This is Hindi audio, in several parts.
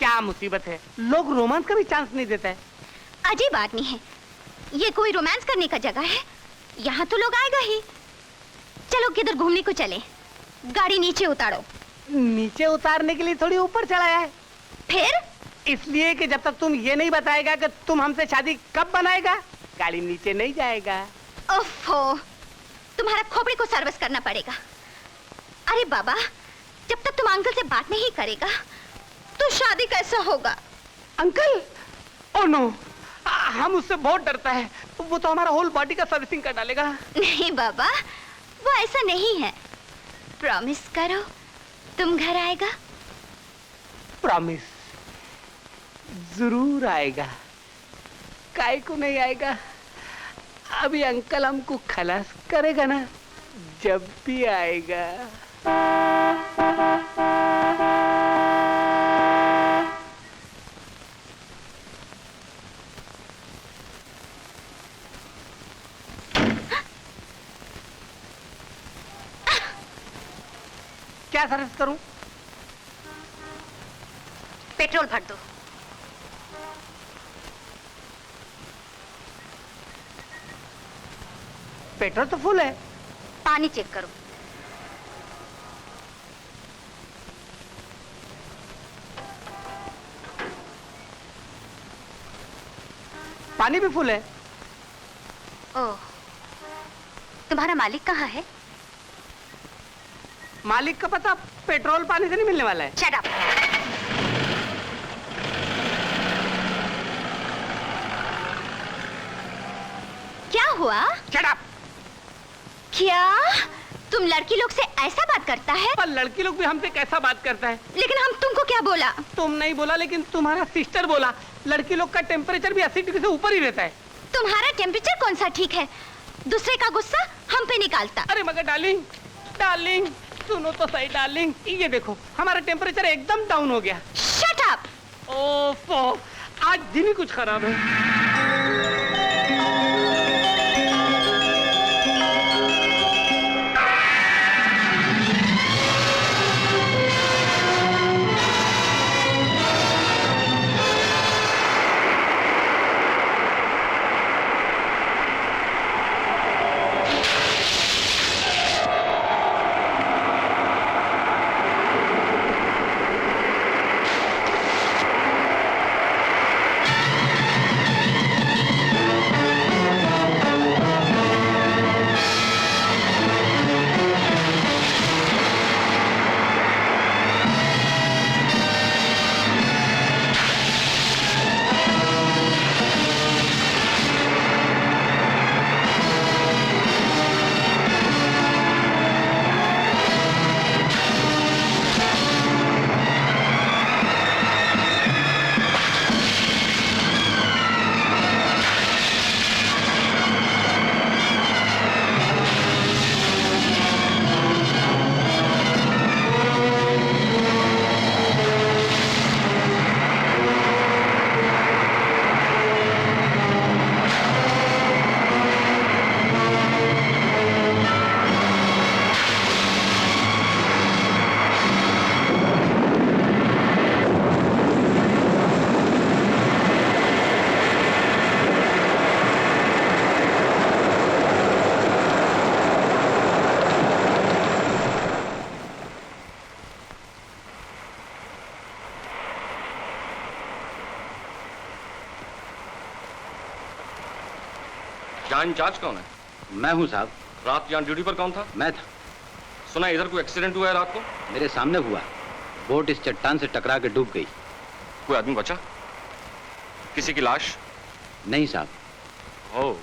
क्या मुसीबत है, लोग रोमांस का भी चांस नहीं देता है। अजीब आदमी है ये, कोई रोमांस करने का जगह है? यहाँ तो लोग आएगा ही। चलो किधर घूमने को चले। गाड़ी नीचे उतारो। नीचे उतारने के लिए थोड़ी ऊपर चढ़ाया है। फिर? इसलिए कि जब तक तुम ये नहीं बताएगा कि तुम हमसे शादी कब बनाएगा, गाड़ी नीचे नहीं जाएगा। ओफो, तुम्हारा खोपड़ी को सर्विस करना पड़ेगा। अरे बाबा, जब तक तुम अंकल से बात नहीं करेगा तो शादी कैसे होगा? अंकल? ओह नो, हम उससे बहुत डरता है। वो तो हमारा होल बॉडी का सर्विसिंग कर डालेगा। नहीं बाबा, वो ऐसा नहीं है। प्रॉमिस करो तुम घर आएगा। प्रॉमिस जरूर आएगा, काहे को नहीं आएगा। अभी अंकल हमको खलास करेगा ना, जब भी आएगा। क्या सर्विस करूं? पेट्रोल भर दो। पेट्रोल तो फुल है। पानी चेक करो। पानी भी फुल है। ओह, तुम्हारा मालिक कहाँ है? मालिक का पता पेट्रोल पानी से नहीं मिलने वाला है। Shut up. क्या हुआ? Shut up. क्या तुम लड़की लोग से ऐसा बात करता है? पर लड़की लोग भी हमसे कैसा बात करता है? लेकिन हम तुमको क्या बोला? तुम नहीं बोला, लेकिन तुम्हारा सिस्टर बोला। लड़की लोग का टेम्परेचर भी 80 डिग्री से ऊपर ही रहता है। तुम्हारा टेम्परेचर कौन सा ठीक है? दूसरे का गुस्सा हम पे निकालता। अरे मगर डार्लिंग, डार्लिंग सुनो तो सही डार्लिंग, ये देखो हमारा टेम्परेचर एकदम डाउन हो गया। Shut up. ओफो, आज दिन ही कुछ खराब है। यहाँ इंचार्ज कौन है? मैं हूँ साहब। रात यहाँ ड्यूटी पर कौन था? मैं था। सुना इधर कोई एक्सीडेंट हुआ है रात को? मेरे सामने हुआ। बोट इस चट्टान से टकरा के डूब गई। कोई आदमी बचा? किसी की लाश? नहीं साहब। ओह,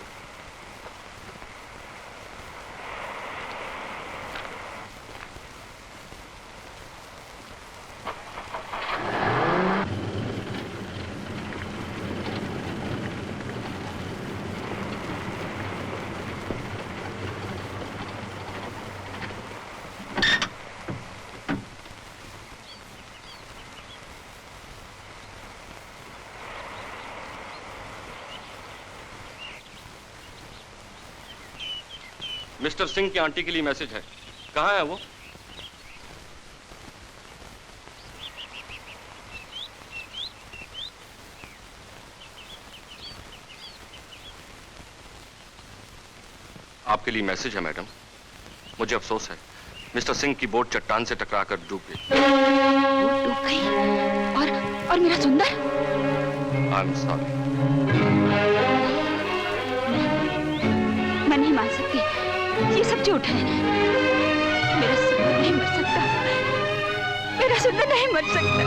मिस्टर सिंह की आंटी के लिए मैसेज है। कहाँ है वो? आपके लिए मैसेज है मैडम। मुझे अफसोस है, मिस्टर सिंह की बोट चट्टान से टकराकर डूब गई। बोट डूब गई और मेरा सुंदर? आई एम सॉरी। मैं नहीं मान सकती, ये सब झूठ है। मेरा सुंदर नहीं मर सकता, मेरा सुंदर नहीं मर सकता।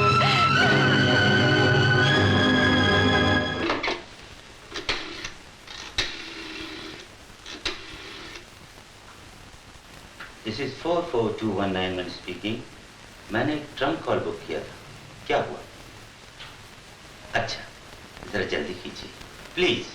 This is 44219 speaking. मैंने एक ट्रंक कॉल बुक किया था, क्या हुआ? अच्छा, जरा जल्दी कीजिए प्लीज।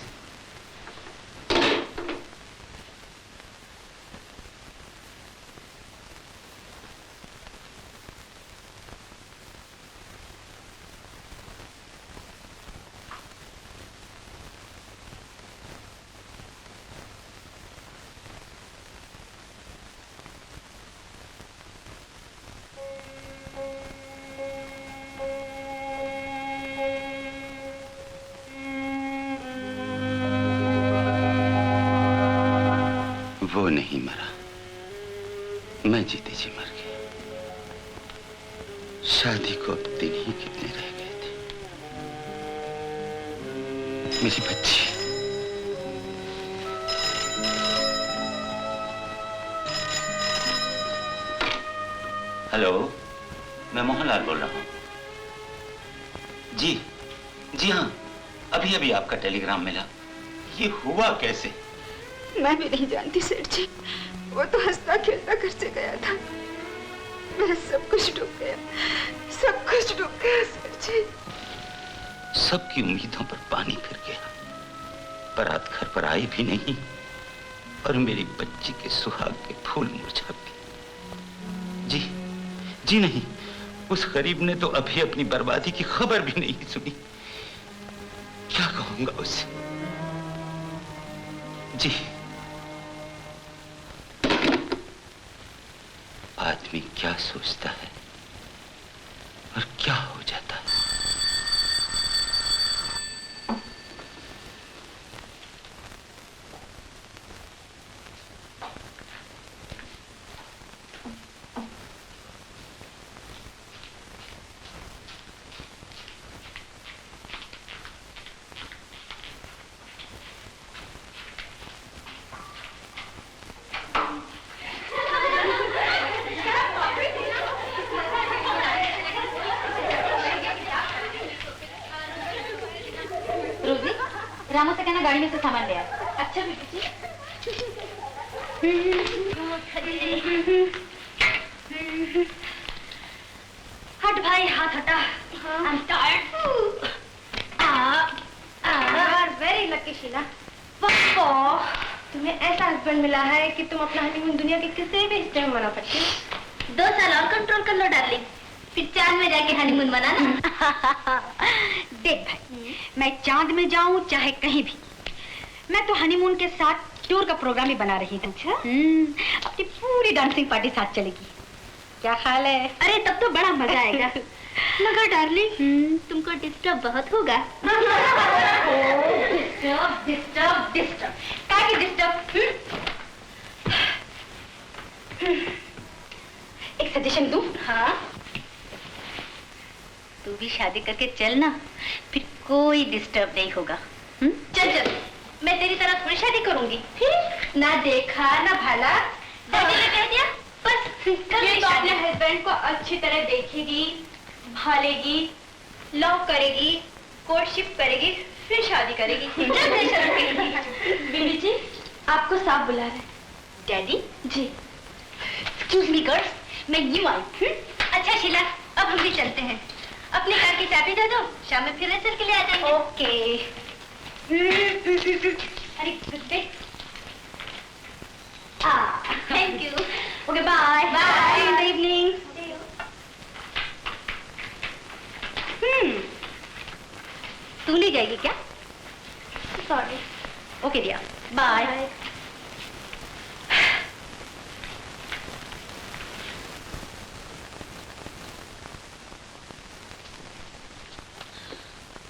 वो नहीं मरा, मैं जीते जी मर गया। शादी को अब दिन ही कितने रह गए थे। मेरी बच्ची, हेलो, मैं मोहनलाल बोल रहा हूँ। जी जी हाँ, अभी अभी आपका टेलीग्राम मिला। ये हुआ कैसे? मैं भी नहीं जानती सेठ जी, वो तो हंसता खेलता घर से गया था। मेरा सब कुछ डूब गया, सब कुछ डूब गया सेठ जी। सबकी उम्मीदों पर पानी फिर गया। बारात घर पर आई भी नहीं और मेरी बच्ची के सुहाग के फूल मुरझा गए। जी जी नहीं, उस गरीब ने तो अभी अपनी बर्बादी की खबर भी नहीं सुनी। क्या कहूंगा उसे? जी, आदमी क्या सोचता है और क्या हो जाता है। रामू से कहना गाड़ी में से सामान ले आए। अच्छा बेटी जी। हट भाई, हाथ हटा। I'm tired. Very lucky Sheila. तुम्हें ऐसा हस्बैंड मिला है कि तुम अपना हनीमून दुनिया के किसी भी हिस्से में मना सकती हो। 2 साल और कंट्रोल कर लो डार्लिंग, फिर चांद में जाके हनीमून मनाना। देख भाई, मैं चांद में जाऊं चाहे कहीं भी, मैं तो हनीमून के साथ टूर का प्रोग्राम ही बना रही हूँ। अच्छा? अपनी पूरी डांसिंग पार्टी साथ चलेगी। क्या ख्याल है? अरे तब तो बड़ा मजा आएगा। मगर डार्लिंग, तुमको डिस्टर्ब बहुत होगा। डिस्टर्ब डिस्टर्ब डिस्टर्ब क्या की डिस्टर्ब? एक सजेशन दूं? हाँ। तू भी शादी करके चल ना, फिर कोई डिस्टर्ब नहीं होगा। चल चल, मैं तेरी तरह थोड़ी शादी करूंगी। ना देखा ना भाला, डैडी ने कह दिया बस। ये तो अपने हस्बैंड को अच्छी तरह देखेगी, भालेगी, लव करेगी, कोर्टशिप करेगी, फिर शादी करेगी। बीबी जी, आपको साहब बुला रहे हैं। डैडी जी। एक्सक्यूज मी गर्ल्स, मैं यूं आई। अच्छा शीला, अब हम भी चलते हैं। अपनी कार की चाबी दे दो, शाम में फिर रेसल के लिए आ जाएंगे। ओके। अरे good day. Thank you. Okay bye bye. In the evening. तू नहीं जाएगी क्या? Sorry. Okay dear, bye.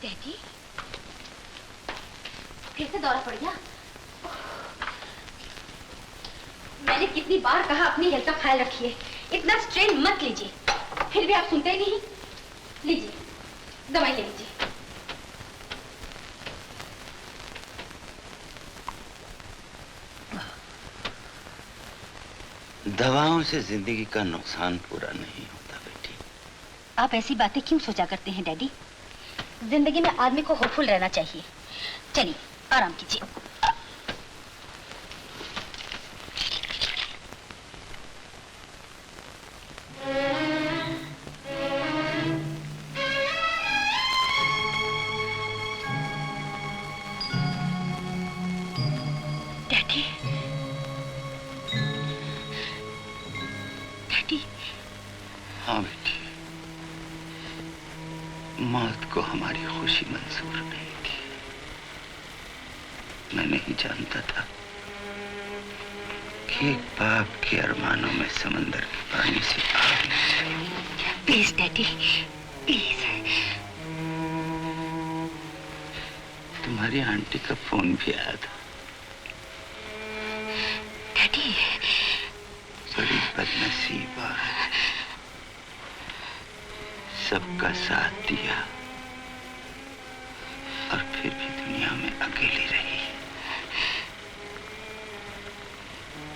Daddy, फिर से दौरा पड़ गया। मैंने कितनी बार कहा अपनी हेल्थ का ख्याल रखिए, इतना स्ट्रेन मत लीजिए, फिर भी आप सुनते ही नहीं। लीजिए, दवाई ले लीजिए। दवाओं से जिंदगी का नुकसान पूरा नहीं होता बेटी। आप ऐसी बातें क्यों सोचा करते हैं डैडी? जिंदगी में आदमी को होपफुल रहना चाहिए। चलिए आराम कीजिए। Daddy, daddy. हाँ बेटी, मौत को हमारी खुशी मंजूर नहीं थी। मैं नहीं जानता था कि एक बाप के अरमानों में समंदर के पानी से आग लग जाएगी। Please daddy, please. तुम्हारी आंटी का फोन भी आया था। डैडी, बड़ी बदनसीब औरत, सबका साथ दिया और फिर भी दुनिया में अकेली रही।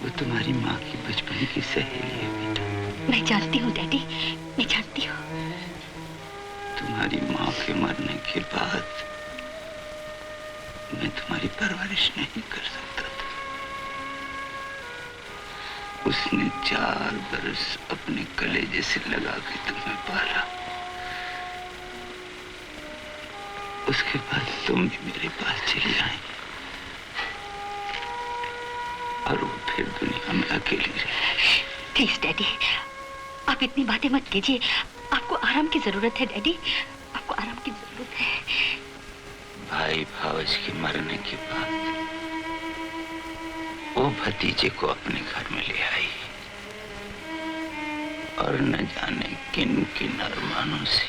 वो तुम्हारी माँ की बचपन की सहेली है बेटा। मैं जानती हूँ डैडी, मैं जानती हूँ। तुम्हारी माँ के मरने के बाद मैं तुम्हारी परवरिश नहीं कर सकता था। उसने 4 बरस अपने कलेजे से लगा के तुम्हें पाला। उसके बाद तुम भी मेरे पास चली आई और वो फिर दुनिया में अकेली रही। प्लीज डैडी, आप इतनी बातें मत कीजिए। आपको आराम की जरूरत है डैडी, आपको आराम की जरूरत है। भाई भावज के मरने के बाद वो भतीजे को अपने घर में ले आई और न जाने किन किन अरमानों से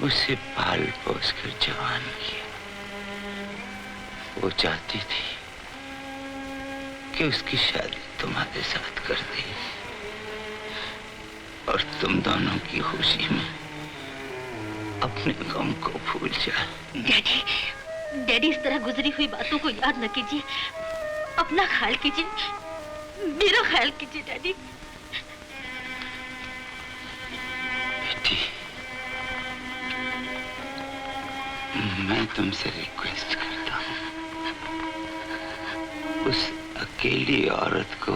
उसे पाल पोस कर जवान किया। वो चाहती थी कि उसकी शादी तुम्हारे साथ कर दी और तुम दोनों की खुशी में अपने गम को भूल जा। डैडी, डैडी, इस तरह गुजरी हुई बातों को याद न कीजिए। अपना ख्याल कीजिए, मेरा ख्याल कीजिए डैडी। बेटी, मैं तुमसे रिक्वेस्ट करता हूँ, उस अकेली औरत को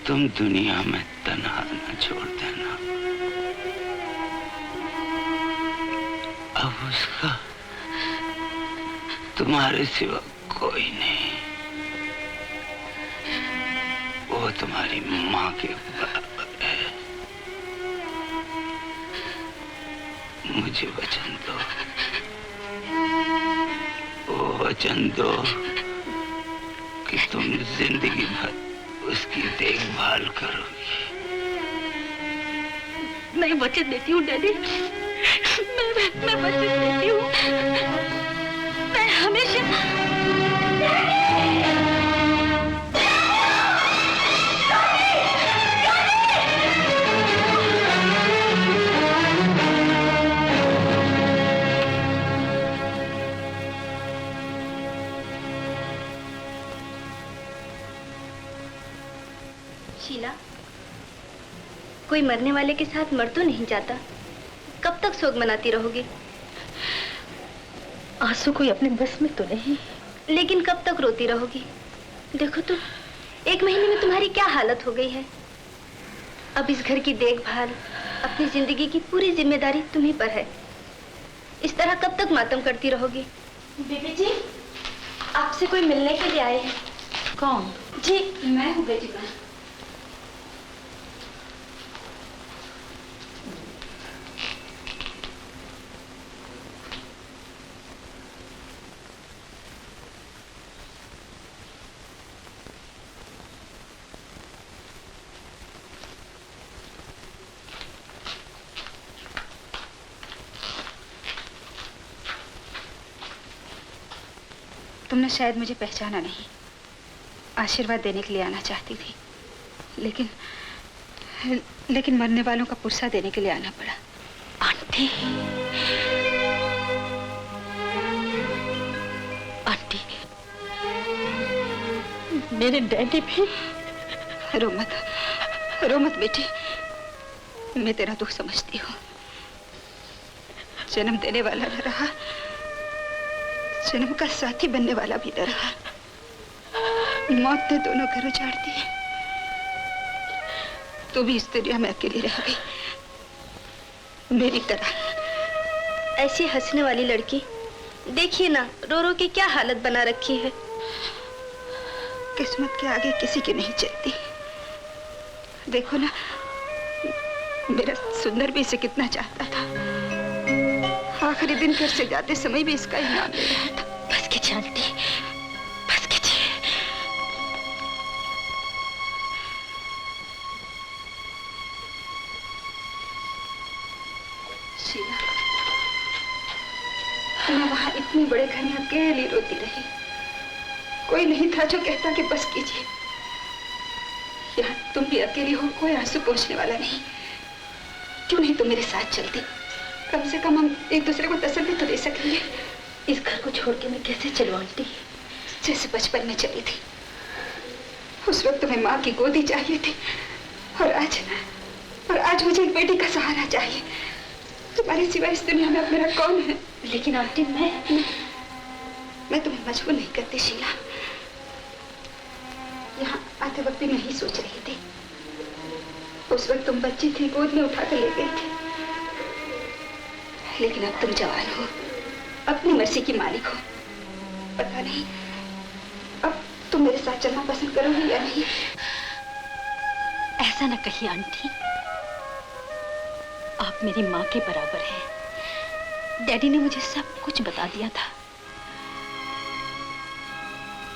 तुम दुनिया में तन्हा न छोड़ देना। अब उसका तुम्हारे सिवा कोई नहीं। वो तुम्हारी माँ के बराबर है। मुझे वचन दो, वो वचन दो कि तुम जिंदगी भर उसकी देखभाल करोगी। मैं वचन देती हूँ डैडी, मैं वचन देती हूँ। मैं हमेशा शीला, कोई मरने वाले के साथ मर तो नहीं जाता। कब तक शोक मनाती रहोगी? आंसू कोई अपने बस में तो नहीं। लेकिन कब तक रोती रहोगी? देखो तो, 1 महीने में तुम्हारी क्या हालत हो गई है। अब इस घर की देखभाल, अपनी जिंदगी की पूरी जिम्मेदारी तुम्ही पर है। इस तरह कब तक मातम करती रहोगी? बेबी जी, आपसे कोई मिलने के लिए आए हैं। कौन? जी, मैं हूँ बेटी। तुमने शायद मुझे पहचाना नहीं। आशीर्वाद देने के लिए आना चाहती थी, लेकिन मरने वालों का पुरसा देने के लिए आना पड़ा। आंटी, आंटी, मेरे डैडी भी। रो मत बेटी, मैं तेरा दुख समझती हूँ। जन्म देने वाला न रहा, जन्म का साथी बनने वाला भी न रहा। मौत ने दोनों घर उजाड़ दिए। तू भी इस दुनिया में अकेली रह गई, मेरी तरह। ऐसी हंसने वाली लड़की देखिए ना, रो रो के क्या हालत बना रखी है। किस्मत के आगे किसी की नहीं चलती। देखो ना, मेरा सुंदर भी इसे कितना चाहता था। आखिरी दिन घर से जाते समय भी इसका ही नाम ले रहा था। बस कीजिए आंटी, बस कीजिए। शीला, मैं वहां इतने बड़े घर में अकेली रोती रही। कोई नहीं था जो कहता कि बस कीजिए। यहाँ तुम भी अकेली हो, कोई आंसू पोंछने वाला नहीं। क्यों नहीं तुम मेरे साथ चलती? कम से कम हम एक दूसरे को तसल्ली तो दे सकेंगे। इस घर को छोड़ के मैं कैसे चलूं आंटी? जैसे बचपन में चली थी। उस वक्त तुम्हें माँ की गोदी चाहिए थी, और आज मुझे एक बेटी का सहारा चाहिए। तुम्हारे सिवा इस दुनिया में अब मेरा कौन है? लेकिन आंटी, मैं तुम्हें मजबूर नहीं करती शीला। यहाँ आते वक्त भी मैं ही सोच रही थी। उस वक्त तुम बच्ची थी, गोद में उठाकर ले गई थी। लेकिन अब तुम जवान हो, अपनी मर्जी की मालिक हो। पता नहीं अब तुम मेरे साथ चलना पसंद करोगी या नहीं। ऐसा न कहिए आंटी, आप मेरी माँ के बराबर हैं। डैडी ने मुझे सब कुछ बता दिया था।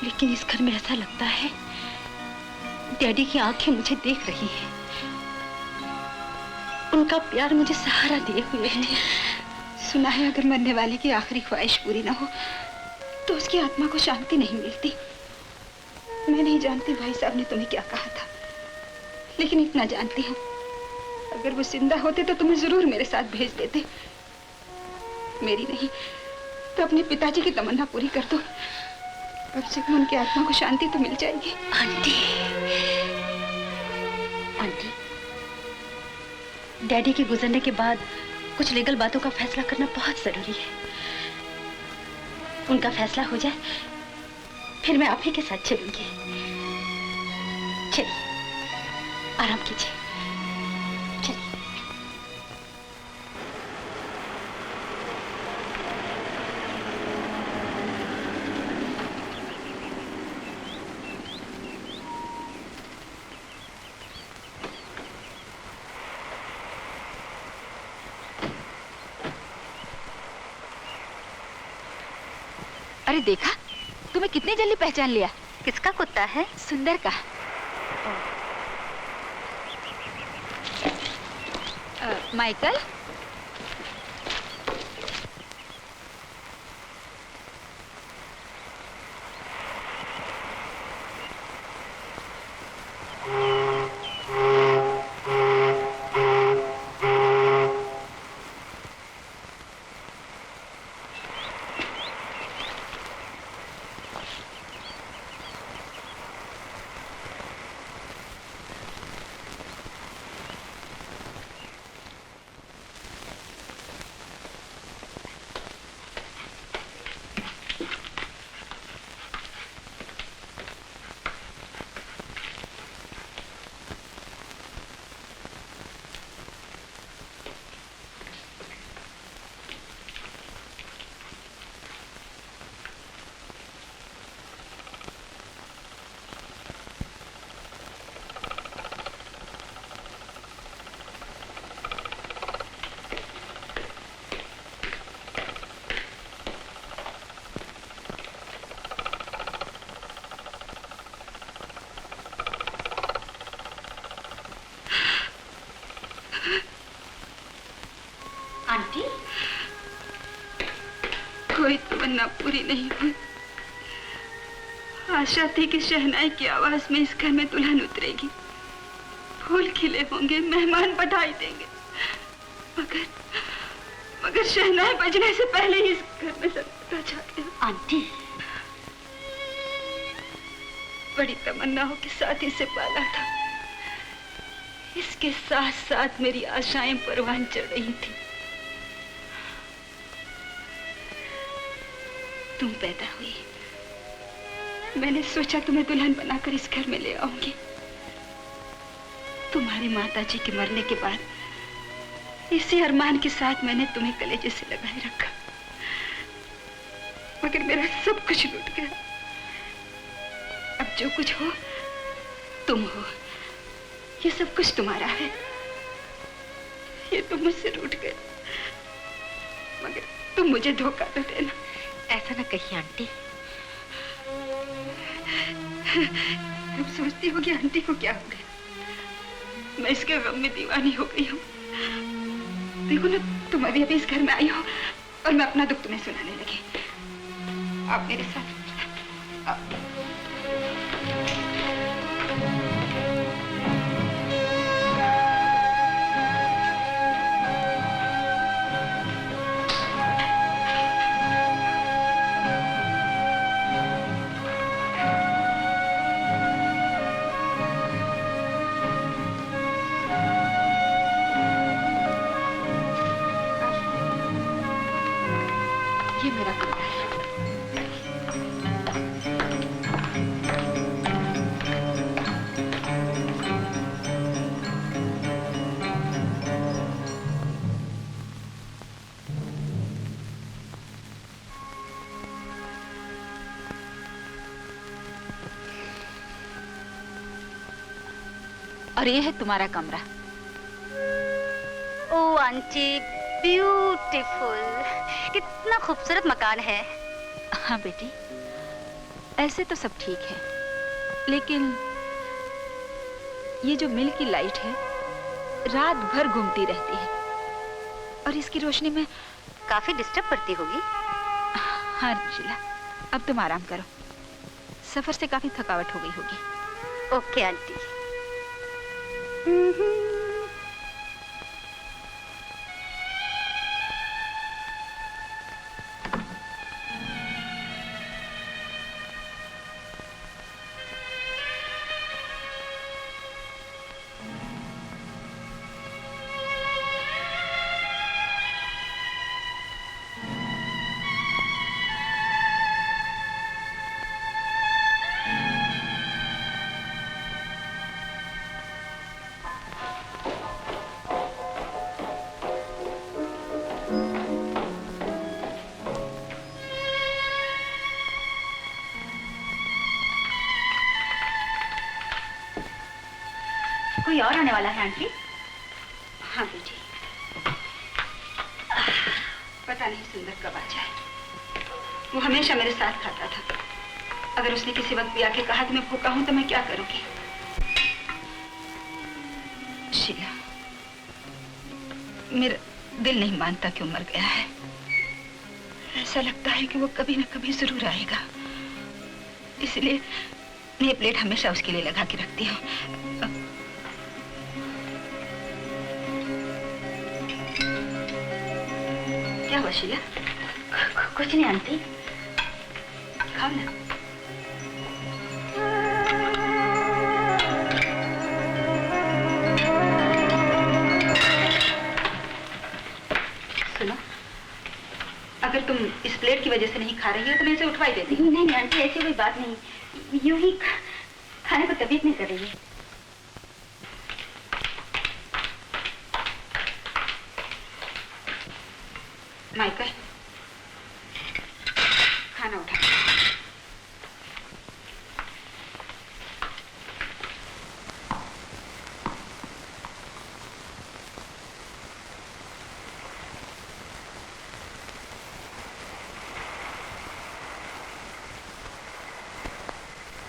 लेकिन इस घर में ऐसा लगता है डैडी की आंखें मुझे देख रही हैं। उनका प्यार मुझे सहारा दिए हुए है। सुना है अगर मरने वाले की आखिरी ख्वाहिश पूरी ना हो तो उसकी आत्मा को शांति नहीं मिलती। मैं नहीं जानती भाई साहब ने तुम्हें क्या कहा था, लेकिन इतना जानती हूँ, अगर वो जिंदा होते तो तुम्हें जरूर मेरे साथ भेज देते। मेरी नहीं तो अपने पिताजी की तमन्ना पूरी कर दो। कम से कम उनकी आत्मा को शांति तो मिल जाएगी। आंटी, डैडी के गुजरने के बाद कुछ लीगल बातों का फैसला करना बहुत जरूरी है। उनका फैसला हो जाए फिर मैं आप ही के साथ चलूंगी। चलिए, आराम कीजिए। चलिए। अरे देखा, तुम्हें कितने जल्दी पहचान लिया। किसका कुत्ता है? सुंदर का। माइकल, आंटी, कोई तमन्ना पूरी नहीं हुई। आशा थी कि शहनाई की आवाज में इस घर में दुल्हन उतरेगी, फूल खिले होंगे, मेहमान बधाई देंगे। मगर शहनाई बजने से पहले ही इस घर में सन्नाटा छा गया। आंटी, बड़ी तमन्नाओं के साथ इसे पाला था। इसके साथ साथ मेरी आशाएं परवान चढ़ रही थी। तुम पैदा हुई, मैंने सोचा तुम्हें दुल्हन बनाकर इस घर में ले आऊंगी। तुम्हारी माताजी के मरने के बाद इसी अरमान के साथ मैंने तुम्हें कलेजे से लगाए रखा, मगर मेरा सब कुछ लूट गया। अब जो कुछ हो तुम हो, ये सब कुछ तुम्हारा है। ये तुम मुझसे रूठ गए, मगर तुम मुझे धोखा तो देना। ऐसा ना कहिए आंटी। तुम सोचती हो कि आंटी को क्या हो गया? मैं इसके गम में दीवानी हो गई हूँ। देखो ना, तुम अभी अभी इस घर में आई हो और मैं अपना दुख तुम्हें सुनाने लगी। आप मेरे साथ आप। ये मेरा कमरा है। और ये है तुम्हारा कमरा। ओ आंटी, ब्यूटीफुल, कितना खूबसूरत मकान है। हाँ बेटी, ऐसे तो सब ठीक है, लेकिन ये जो मिल की लाइट है रात भर घूमती रहती है और इसकी रोशनी में काफी डिस्टर्ब करती होगी। हाँ शीला, अब तुम आराम करो, सफर से काफी थकावट हो गई होगी। Okay aunty. कोई और आने वाला है आंटी? हाँ बेटी, पता नहीं सुंदर कब आ जाए। वो हमेशा मेरे साथ खाता था। अगर उसने किसी वक्त भी आके कहा कि मैं भूखा हूं तो मैं क्या करूंगी? शीला, मेरा दिल नहीं मानता कि वो मर गया है। ऐसा लगता है कि वो कभी न कभी जरूर आएगा। इसलिए मैं ये प्लेट हमेशा उसके लिए लगा के रखती हूँ। क्या हुआ शीला? कुछ नहीं आंटी। खाओ ना। सुनो, अगर तुम इस प्लेट की वजह से नहीं खा रही हो तो मैं इसे उठवा ही देती हूँ। नहीं आंटी, ऐसी कोई बात नहीं, यूं ही खाने को तबीयत नहीं कर रही है। माइकल, खाना उठा।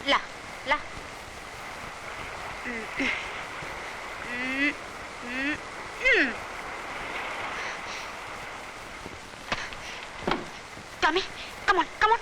ला ला। Tommy, come on, come on.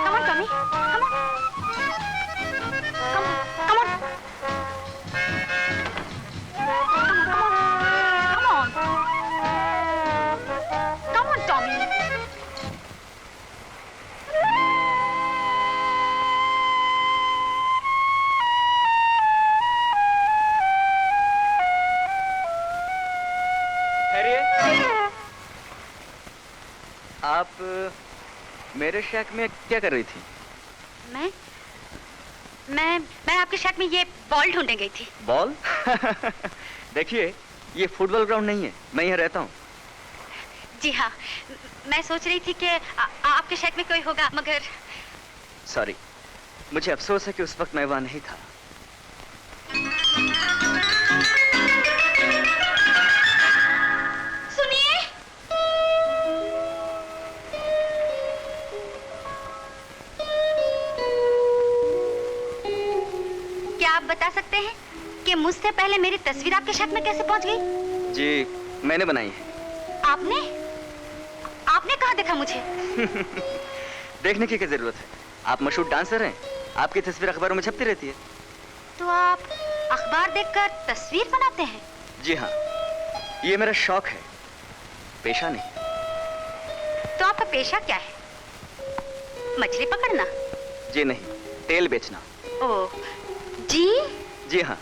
Come on, Tommy. Come on. Come on. Come on. Come on. Come on, Tommy. आप मेरे शैक में क्या कर रही थी? मैं आपके शर्ट में ये बॉल ढूंढने गई थी। बॉल? देखिए, ये फुटबॉल ग्राउंड नहीं है, मैं यहाँ रहता हूँ। जी हाँ, मैं सोच रही थी कि आपके शर्ट में कोई होगा, मगर सॉरी, मुझे अफसोस है कि उस वक्त मैं वहाँ नहीं था। सुनिए, क्या आप बता सकते हैं कि मुझसे पहले मेरी तस्वीर आपके शर्ट में कैसे पहुंच गई? जी, मैंने बनाई है। आपने कहाँ देखा मुझे? देखने की क्या जरूरत है? आप मशहूर डांसर हैं, आपकी तस्वीर अखबारों में छपती रहती है। तो आप अखबार देखकर तस्वीर बनाते हैं? जी हाँ, ये मेरा शौक है, पेशा नहीं। तो आपका पेशा क्या है? मछली पकड़ना? जी नहीं, तेल बेचना। ओह, जी? जी हाँ,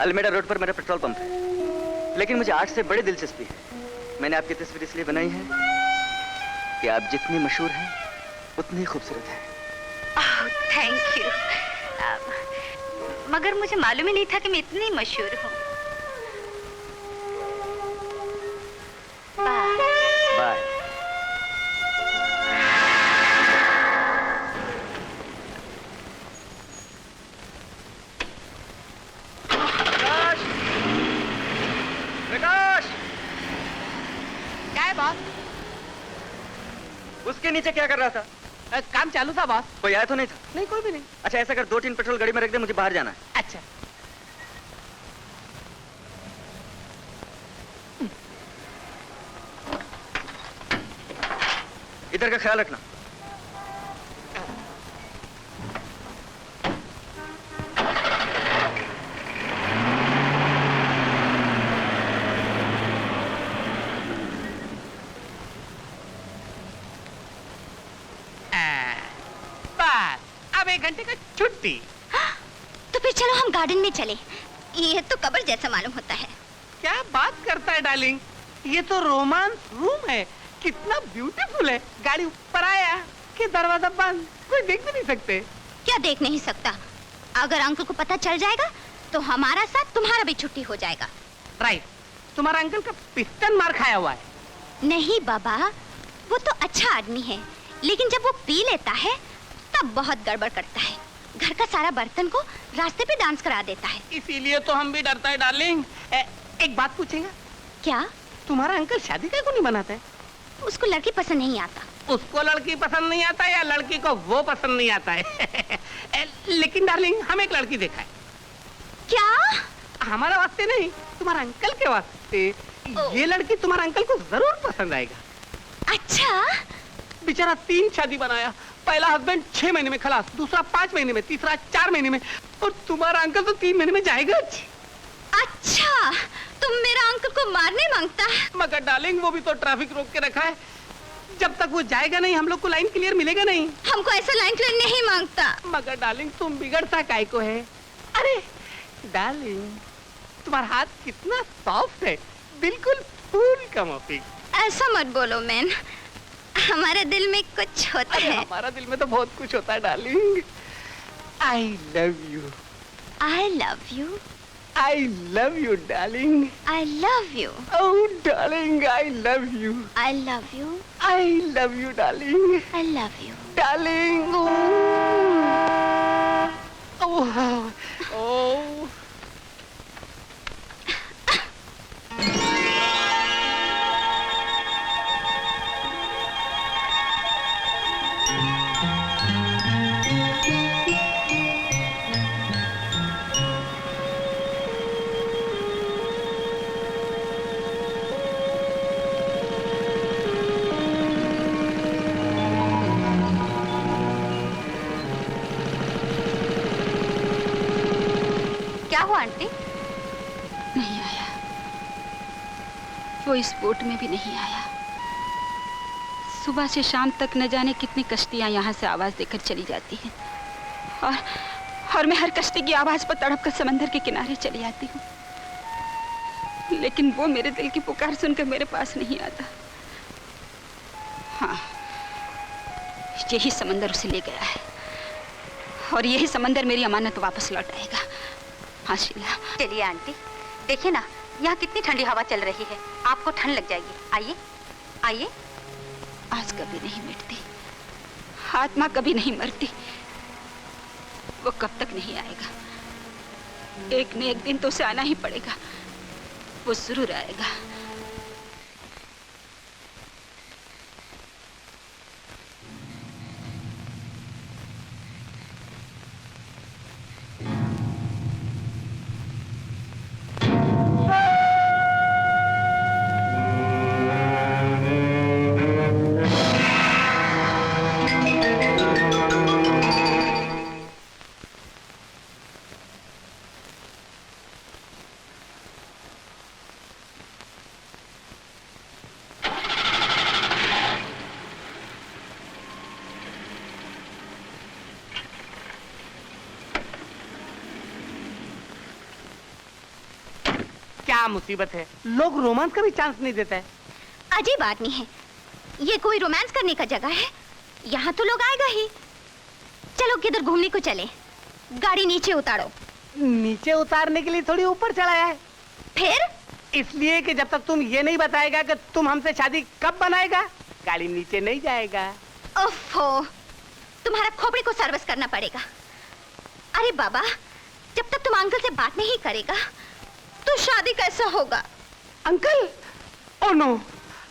अल्मेडा रोड पर मेरा पेट्रोल पंप है। लेकिन मुझे आर्ट से बड़ी दिलचस्पी है। मैंने आपकी तस्वीर इसलिए बनाई है कि आप जितनी मशहूर हैं, उतनी ही खूबसूरत हैं। Thank you. मगर मुझे मालूम ही नहीं था कि मैं इतनी मशहूर हूँ। बाय। बाय। प्रकाश! क्या है बॉस? उसके नीचे क्या कर रहा था? काम चालू था बॉस। कोई आया तो नहीं था? नहीं, कोई भी नहीं। अच्छा, ऐसा कर, 2-3 पेट्रोल गाड़ी में रख दे, मुझे बाहर जाना है। अच्छा। इधर का ख्याल रखना। बस, अब 1 घंटे का छुट्टी। तो फिर चलो हम गार्डन में चले। ये तो कब्र जैसा मालूम होता है। क्या बात करता है डार्लिंग, ये तो रोमांस रूम है। कितना ब्यूटीफुल है। गाड़ी ऊपर आया कि दरवाजा बंद, कोई देख भी नहीं सकते। क्या देख नहीं सकता? अगर अंकल को पता चल जाएगा तो हमारा साथ तुम्हारा भी छुट्टी हो जाएगा। राइट, तुम्हारा अंकल का पिस्टन मार खाया हुआ है। नहीं बाबा, वो तो अच्छा आदमी है, लेकिन जब वो पी लेता है तब बहुत गड़बड़ करता है। घर का सारा बर्तन को रास्ते पे डांस करा देता है। इसीलिए तो हम भी डरता है डार्लिंग। एक बात पूछेगा? क्या? तुम्हारा अंकल शादी का क्यों नहीं बनाता है? उसको लड़की पसंद नहीं आता। उसको लड़की पसंद नहीं आता या लड़की को वो पसंद नहीं आता है? लेकिन डार्लिंग, हम एक लड़की देखा है। क्या? हमारा वास्ते नहीं, तुम्हारा अंकल के वास्ते। ये लड़की तुम्हारा अंकल को जरूर पसंद आएगा। अच्छा? बेचारा 3 शादी बनाया। पहला हस्बैंड 6 महीने में खलास, दूसरा 5 महीने में, तीसरा 4 महीने में, और तुम्हारा अंकल तो 3 महीने में जाएगा। अच्छा, तुम मेरा अंकल को मारने मांगता है? मगर डार्लिंग, वो भी तो ट्रैफिक रोक के रखा है। जब तक वो जाएगा नहीं, हम लोग को लाइन क्लियर मिलेगा नहीं। हमको ऐसा लाइन क्लियर नहीं मांगता। मगर डार्लिंग, तुम बिगड़ता काहे को है? अरे डार्लिंग, तुम्हारा हाथ कितना सॉफ्ट है, बिल्कुल फूल का मोती। ऐसा मत बोलो मैन, हमारे दिल में कुछ होता है। हमारा दिल में तो बहुत कुछ होता है darling. I love you. I love you. I love you, darling. I love you. Oh, darling, I love you. I love you. I love you, darling. I love you. Darling. Oh. Oh. क्या हुआ आंटी? नहीं आया, वो इस बोट में भी नहीं आया। सुबह से शाम तक न जाने कितनी कश्तियां यहाँ से आवाज देकर चली जाती हैं, और मैं हर कश्ती की आवाज पर तड़प कर समंदर के किनारे चली आती हूँ, लेकिन वो मेरे दिल की पुकार सुनकर मेरे पास नहीं आता। हाँ, यही समंदर उसे ले गया है, और यही समंदर मेरी अमानत वापस लौट आएगा। हाँ शीला। चलिए आंटी, देखिए ना यहाँ कितनी ठंडी हवा चल रही है, आपको ठंड लग जाएगी। आइए आइए। आज कभी नहीं मिटती, आत्मा कभी नहीं मरती। वो कब तक नहीं आएगा? एक न एक दिन तो उसे आना ही पड़ेगा, वो जरूर आएगा। क्या मुसीबत है, लोग रोमांस का भी चांस नहीं देते हैं। अजीब आदमी है, ये कोई रोमांस करने का जगह है? यहाँ तो लोग आएगा ही। चलो किधर घूमने को चले, गाड़ी नीचे उतारो। नीचे उतारने के लिए थोड़ी ऊपर चढ़ाया है। फिर? इसलिए कि जब तक तुम ये नहीं बताएगा कि तुम हमसे शादी कब बनाएगा, गाड़ी नीचे नहीं जाएगा। ओफो, तुम्हारा खोपड़ी को सर्विस करना पड़ेगा। अरे बाबा, जब तक तुम अंकल से बात नहीं करेगा तो शादी कैसा होगा? अंकल? ओह नो,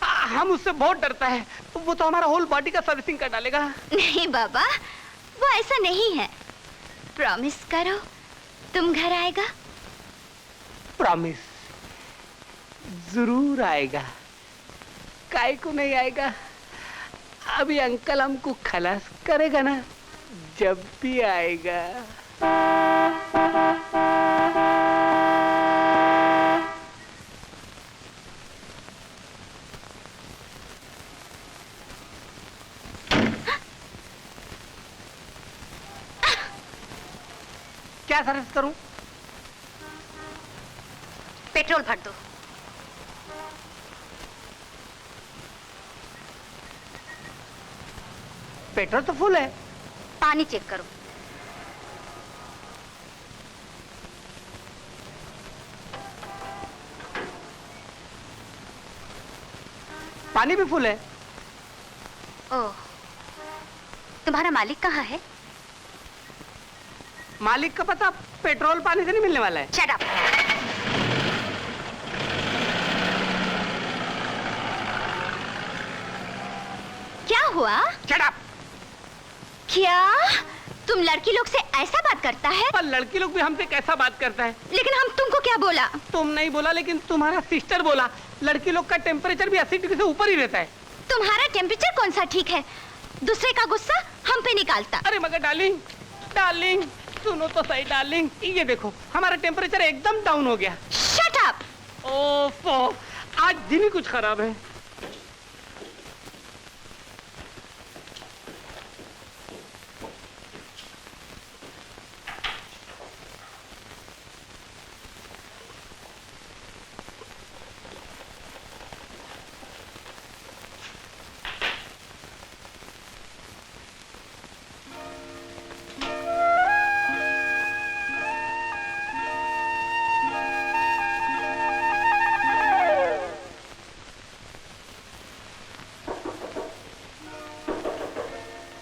हम उससे बहुत डरता है, वो तो हमारा होल बॉडी का सर्विसिंग कर डालेगा। नहीं बाबा, वो ऐसा नहीं है। प्रॉमिस करो तुम घर आएगा। प्रॉमिस, जरूर आएगा। काहे को नहीं आएगा? अभी अंकल हमको खलास करेगा ना, जब भी आएगा। क्या सर्विस करूं? पेट्रोल भर दो। पेट्रोल तो फुल है। पानी चेक करो। पानी भी फुल है। ओह, तुम्हारा मालिक कहाँ है? मालिक का पता पेट्रोल पानी से नहीं मिलने वाला है। Shut up! क्या हुआ? Shut up! क्या तुम लड़की लोग से ऐसा बात करता है? पर लड़की लोग भी हमसे कैसा बात करता है? लेकिन हम तुमको क्या बोला? तुम नहीं बोला, लेकिन तुम्हारा सिस्टर बोला। लड़की लोग का टेम्परेचर भी 80 डिग्री से ऊपर ही रहता है। तुम्हारा टेम्परेचर कौन सा ठीक है? दूसरे का गुस्सा हम पे निकालता। अरे मगर डार्लिंग, डार्लिंग सुनो तो सही डार्लिंग, ये देखो हमारा टेम्परेचर एकदम डाउन हो गया। Shut up! ओफो, आज दिन ही कुछ खराब है।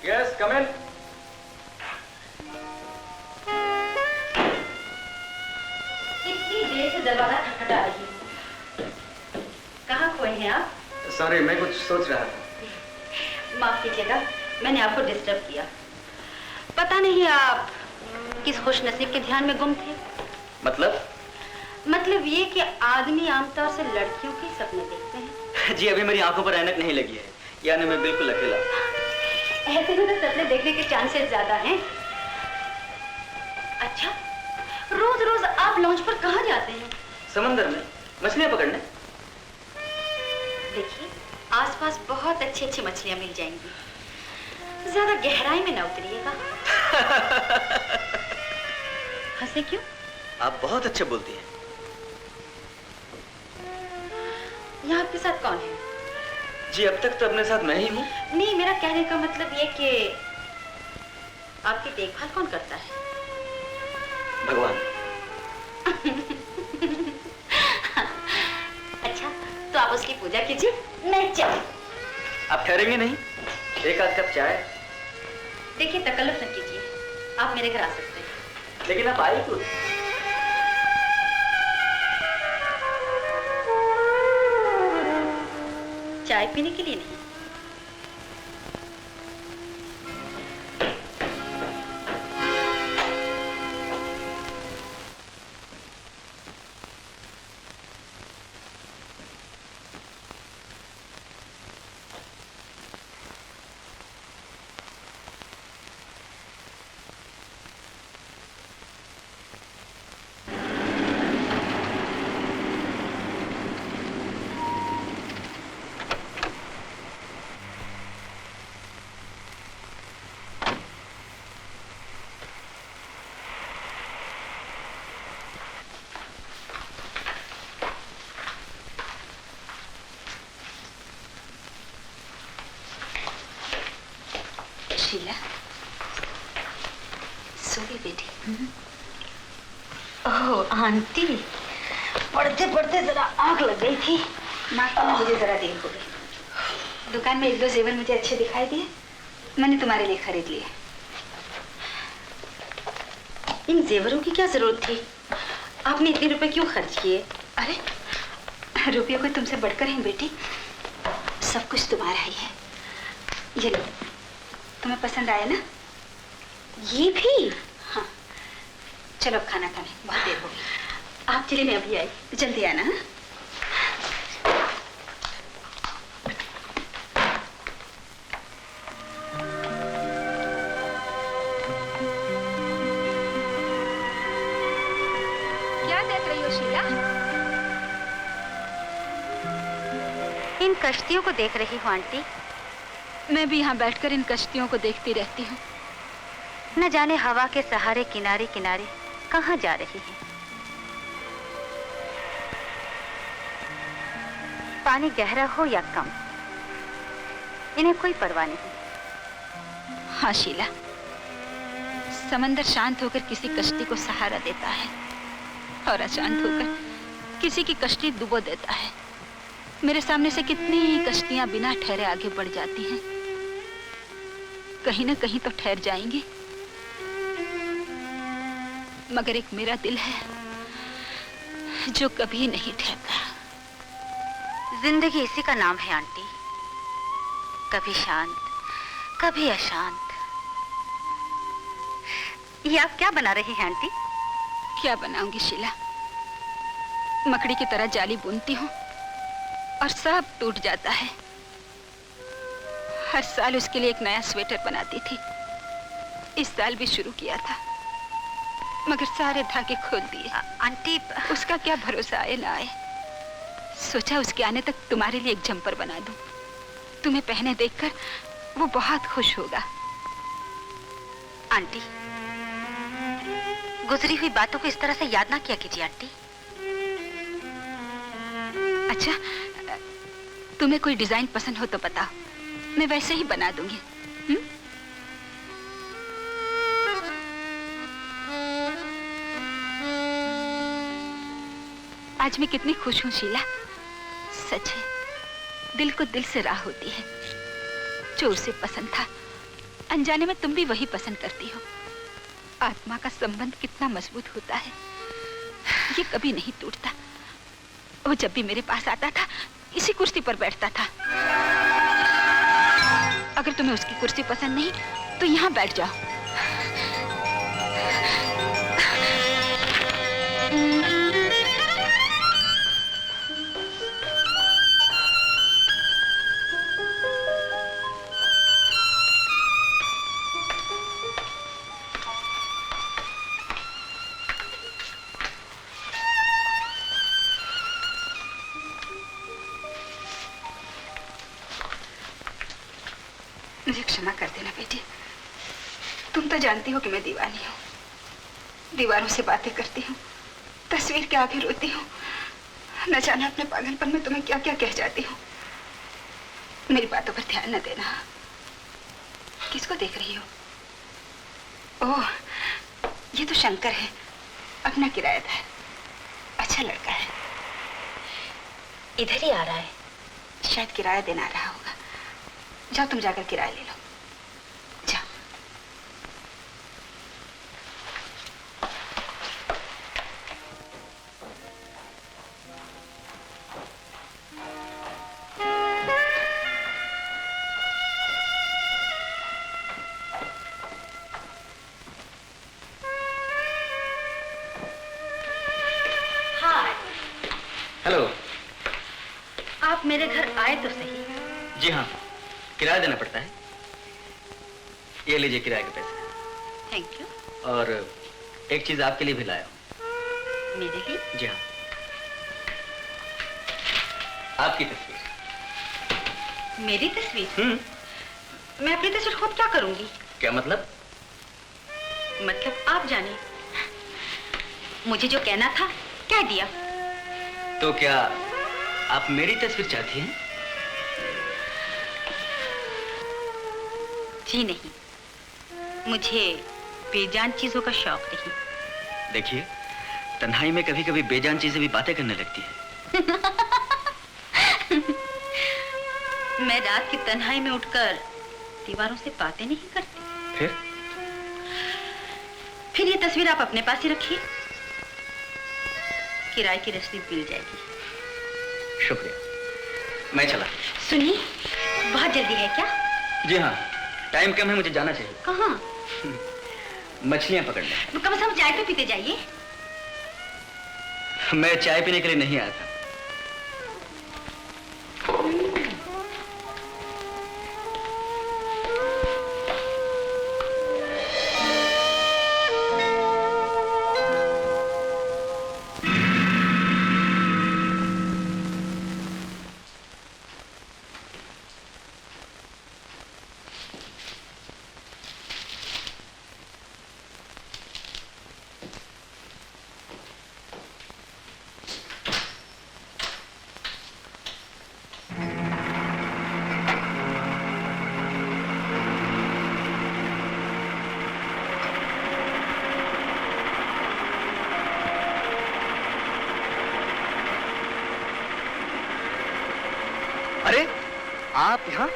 Yes, come in. कितनी देर से दरवाजा खटखटा रही हूँ। कहाँ खोए हैं आप? सॉरी, मैं कुछ सोच रहा था। माफ कीजिएगा, मैंने आपको डिस्टर्ब किया। पता नहीं आप किस खुशनसीब के ध्यान में गुम थे। मतलब ये कि आदमी आमतौर से लड़कियों के सपने देखते हैं। जी अभी मेरी आंखों पर ऐनक नहीं लगी है, यानी मैं बिल्कुल अकेला। ऐसे में तो सपने देखने के चांसेस ज्यादा हैं। अच्छा, रोज रोज आप लॉन्च पर कहाँ जाते हैं? समंदर में मछलियां पकड़ने। देखिए, आसपास बहुत अच्छी अच्छी मछलियां मिल जाएंगी। ज्यादा गहराई में न उतरिएगा। हंसे क्यों? आप बहुत अच्छे बोलती हैं। यहाँ आपके साथ कौन है? जी अब तक तो अपने साथ मैं ही हूँ। नहीं, मेरा कहने का मतलब ये कि आपकी देखभाल कौन करता है? भगवान। अच्छा, तो आप उसकी पूजा कीजिए, मैं चलूं। आप ठहरेंगे नहीं? एक आध कप चाय। देखिए, तकल्लुफ न कीजिए, आप मेरे घर आ सकते हैं। लेकिन आप आई क्यों? चाय पीने के लिए नहीं। शीला, सो गई बेटी? ओह आंटी, पढ़ते पढ़ते जरा आग लग गई थी। माफ करना, मुझे जरा देर हो गई। दुकान में एक दो जेवर मुझे अच्छे दिखाई दिए, मैंने तुम्हारे लिए खरीद लिए। इन जेवरों की क्या जरूरत थी? आपने इतने रुपए क्यों खर्च किए? अरे, रुपयों को तुमसे बढ़कर है बेटी, सब कुछ तुम्हारा ही है। ये लो, तुम्हें पसंद आया ना? ये भी? हाँ, चलो खाना खाने, बहुत देर हो गई। आप चलिए, मैं अभी आई। जल्दी आना। हाँ? क्या देख रही हो शीला? इन कश्तियों को देख रही हूँ आंटी। मैं भी यहाँ बैठकर इन कश्तियों को देखती रहती हूँ। न जाने हवा के सहारे किनारे किनारे कहाँ जा रही है। पानी गहरा हो या कम, इन्हें कोई परवाह नहीं। हाँ शीला, समंदर शांत होकर किसी कश्ती को सहारा देता है और अशांत होकर किसी की कश्ती डुबो देता है। मेरे सामने से कितनी कश्तियां बिना ठहरे आगे बढ़ जाती हैं, कहीं ना कहीं तो ठहर जाएंगी, मगर एक मेरा दिल है जो कभी नहीं ठहरता। जिंदगी इसी का नाम है आंटी, कभी शांत कभी अशांत। ये आप क्या बना रही हैं आंटी? क्या बनाऊंगी शीला, मकड़ी की तरह जाली बुनती हूँ और सब टूट जाता है। हर साल उसके लिए एक नया स्वेटर बनाती थी। इस साल भी शुरू किया था, मगर सारे धागे खोल दिए। आंटी, उसका क्या भरोसा आए ना आए। सोचा उसके आने तक तुम्हारे लिए एक जम्पर बना दूं, तुम्हें पहने देखकर वो बहुत खुश होगा। आंटी, गुजरी हुई बातों को इस तरह से याद ना किया कीजिए आंटी। अच्छा, तुम्हें कोई डिजाइन पसंद हो तो बताओ, मैं वैसे ही बना दूंगी। आज मैं कितनी खुश हूँ शीला, सच है, दिल को दिल से राह होती है। जो उसे पसंद था, अनजाने में तुम भी वही पसंद करती हो। आत्मा का संबंध कितना मजबूत होता है, ये कभी नहीं टूटता। वो जब भी मेरे पास आता था, इसी कुर्सी पर बैठता था। अगर तुम्हें उसकी कुर्सी पसंद नहीं तो यहाँ बैठ जाओ। मुझे क्षमा कर देना बेटी। तुम तो जानती हो कि मैं दीवानी हूँ, दीवारों से बातें करती हूँ, तस्वीर के आगे रोती हूँ। न जाने अपने पागलपन में तुम्हें क्या क्या कह जाती हूँ। मेरी बातों पर ध्यान न देना। किसको देख रही हो? ओह, ये तो शंकर है, अपना किराएदार। अच्छा लड़का है। इधर ही आ रहा है। शायद किराया देना आ रहा होगा। जाओ तुम जाकर किराया ले लो। जाओ। हाय, हेलो। आप मेरे घर आए तो सही। जी हाँ, किराया देना पड़ता है। ये लीजिए किराए के पैसे। Thank you. और एक चीज आपके लिए भी लाया हूँ। मेरे लिए? जी हाँ, आपकी तस्वीर। मेरी तस्वीर? मैं अपनी तस्वीर खुद क्या करूंगी? क्या मतलब? मतलब आप जाने। मुझे जो कहना था कह दिया। तो क्या आप मेरी तस्वीर चाहती हैं? जी नहीं, मुझे बेजान चीजों का शौक नहीं। देखिए, तन्हाई में कभी कभी बेजान चीजें भी बातें करने लगती है। मैं रात की तन्हाई में उठकर दीवारों से बातें नहीं करती। फिर ये तस्वीर आप अपने पास ही रखिए। किराए की रसीद मिल जाएगी। शुक्रिया, मैं चला। सुनिए, बहुत जल्दी है क्या? जी हाँ, टाइम कम है, मुझे जाना चाहिए। कहाँ? मछलियां पकड़ने। कम से कम चाय तो पीते जाइए। मैं चाय पीने के लिए नहीं आया था। अरे, आप यहाँ?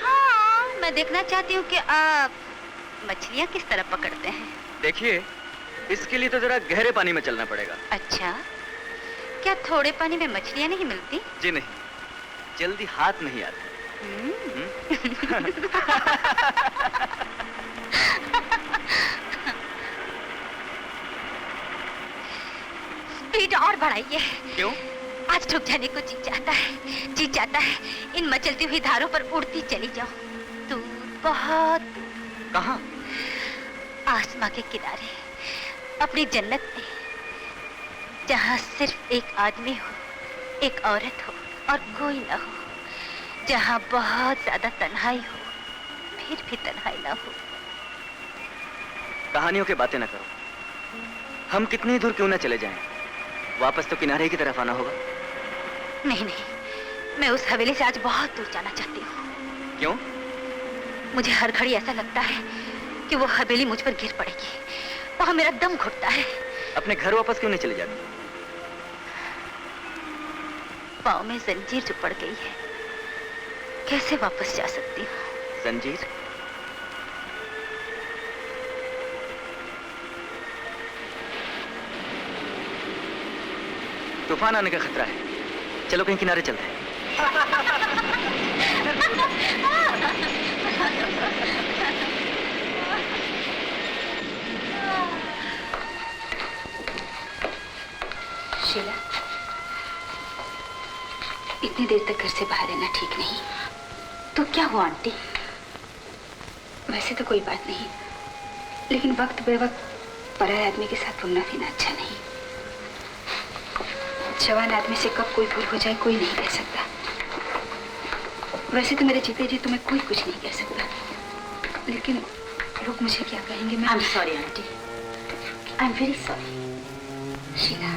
हाँ, मैं देखना चाहती हूँ कि आप मछलियाँ किस तरह पकड़ते हैं। देखिए, इसके लिए तो जरा गहरे पानी में चलना पड़ेगा। अच्छा, क्या थोड़े पानी में मछलियाँ नहीं मिलती? जी नहीं, जल्दी हाथ नहीं आते। स्पीड और बढ़ाइए। क्यों? आज रुक जाने को जी चाहता है इन मचलती हुई धारों पर उड़ती चली जाऊं। दूर, बहुत दूर। कहाँ? आसमां के किनारे, अपनी जन्नत में, जहाँ सिर्फ एक आदमी हो, एक औरत हो और कोई न हो, जहाँ बहुत ज्यादा तन्हाई हो, फिर भी तन्हाई ना हो। कहानियों की बातें न करो। हम कितनी दूर क्यों न चले जाएं, वापस तो किनारे की तरफ आना होगा। नहीं नहीं, मैं उस हवेली से आज बहुत दूर जाना चाहती हूँ। क्यों? मुझे हर घड़ी ऐसा लगता है कि वो हवेली मुझ पर गिर पड़ेगी। वहां मेरा दम घुटता है। अपने घर वापस क्यों नहीं चले जाती? पाँव में जंजीर जो पड़ गई है, कैसे वापस जा सकती हूँ? जंजीर? तूफान आने का खतरा है, चलो कहीं किनारे चलते हैं। शीला, इतनी देर तक घर से बाहर रहना ठीक नहीं। तो क्या हुआ आंटी? वैसे तो कोई बात नहीं, लेकिन वक्त बेवक्त पराये आदमी के साथ घूमना फिरना अच्छा नहीं। जवान आदमी से कब कोई भूल हो जाए कोई नहीं कह सकता। वैसे तो मेरे जीते जी तुम्हें कोई कुछ नहीं कह सकता, लेकिन लोग मुझे क्या कहेंगे? मैं I am sorry aunty, I am very sorry. Sheela,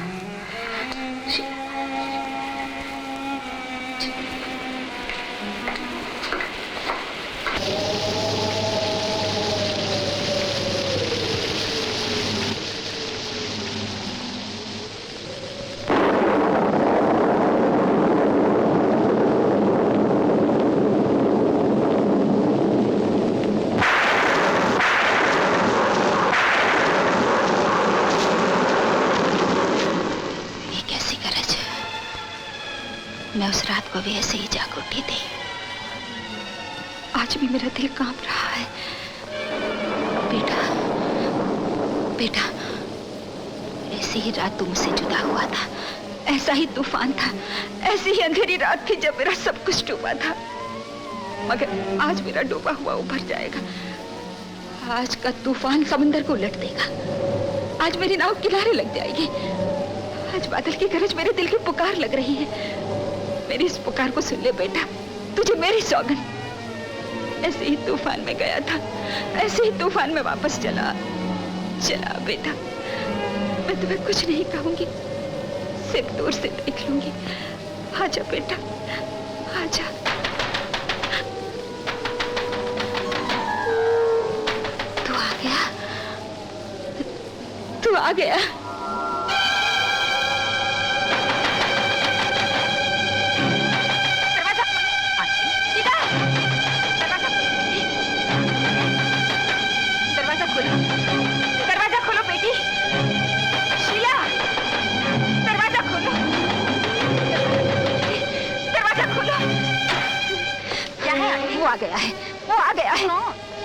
Sheela, मैं उस रात को भी ऐसे ही जाग उठी थी। आज भी मेरा दिल कांप रहा है। बेटा, बेटा, ऐसी ही रात तुम मुझसे जुदा हुआ था, ऐसा ही तूफान था, ऐसी ही अंधेरी रात थी जब मेरा सब कुछ डूबा था। मगर आज मेरा डूबा हुआ उभर जाएगा। आज का तूफान समंदर को उलट देगा। आज मेरी नाव किनारे लग जाएगी। आज बादल की गरज मेरे दिल की पुकार लग रही है। मेरी इस पुकार को सुन ले बेटा, तुझे मेरी सौगंध। ऐसे ही तूफान में गया था, ऐसे ही तूफान में वापस चला बेटा। मैं तुम्हें कुछ नहीं कहूंगी, सिर्फ दूर से देख लूंगी। आजा बेटा, आजा। तू आ गया, तू आ गया। वो आ गया है।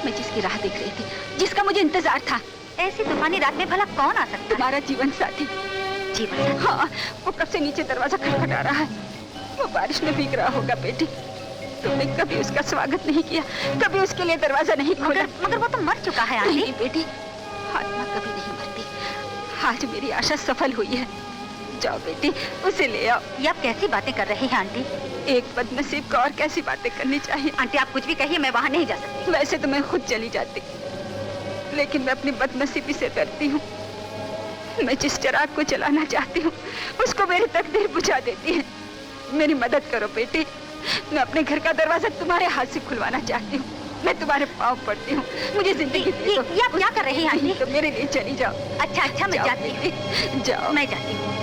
मैं जिसकी राह देख रही थी, जिसका मुझे इंतजार था। ऐसी तूफानी रात में भला कौन आ सकता है? तुम्हारा जीवन साथी। जीवन साथी? हाँ, वो कब से नीचे दरवाजा खटखटा रहा है। वो बारिश में भीग रहा होगा बेटी। तुमने कभी उसका स्वागत नहीं किया, कभी उसके लिए दरवाजा नहीं खोला। मगर वो तो मर चुका है आंटी। नहीं बेटी, आत्मा कभी नहीं मरती। आज मेरी आशा सफल हुई है। जाओ बेटी, उसे ले आओ। ये आप कैसी बातें कर रही हैं आंटी? एक बदनसीब को और कैसी बातें करनी चाहिए? आंटी आप कुछ भी कहिए, मैं वहां नहीं जा सकती। वैसे तो मैं खुद चली जाती, लेकिन मैं अपनी बदनसीबी से डरती हूँ। मैं जिस चिराग को जलाना चाहती हूँ, उसको मेरी तकदीर बुझा देती है। मेरी मदद करो बेटी। मैं अपने घर का दरवाजा तुम्हारे हाथ से खुलवाना चाहती हूँ। मैं तुम्हारे पाँव पड़ती हूँ, मुझे जिंदगी दे दो। ये आप क्या कर रही हैं आंटी? तो मेरे लिए चली जाओ। अच्छा, मैं जाती हूँ। जाओ, मैं जाती हूँ।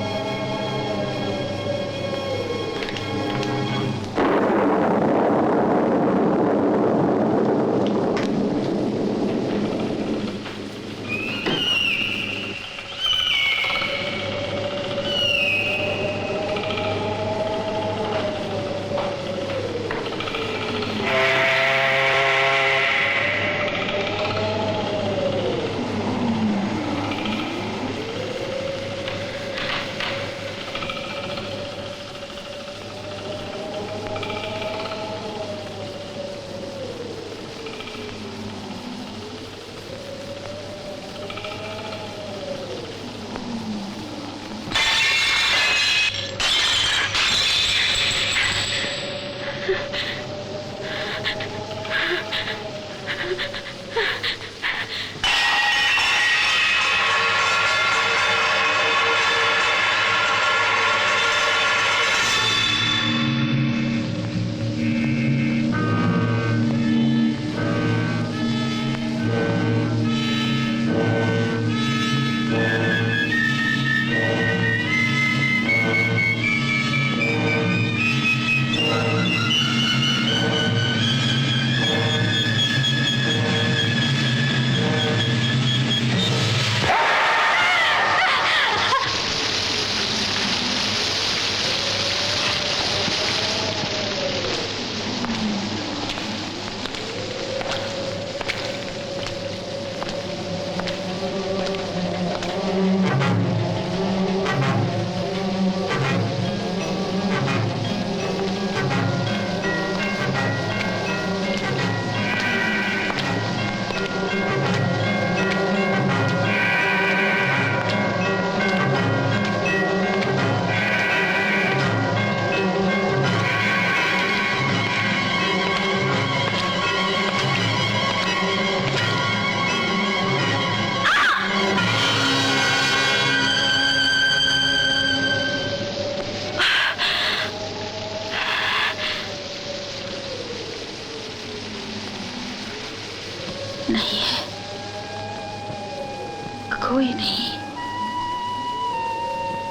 कोई नहीं।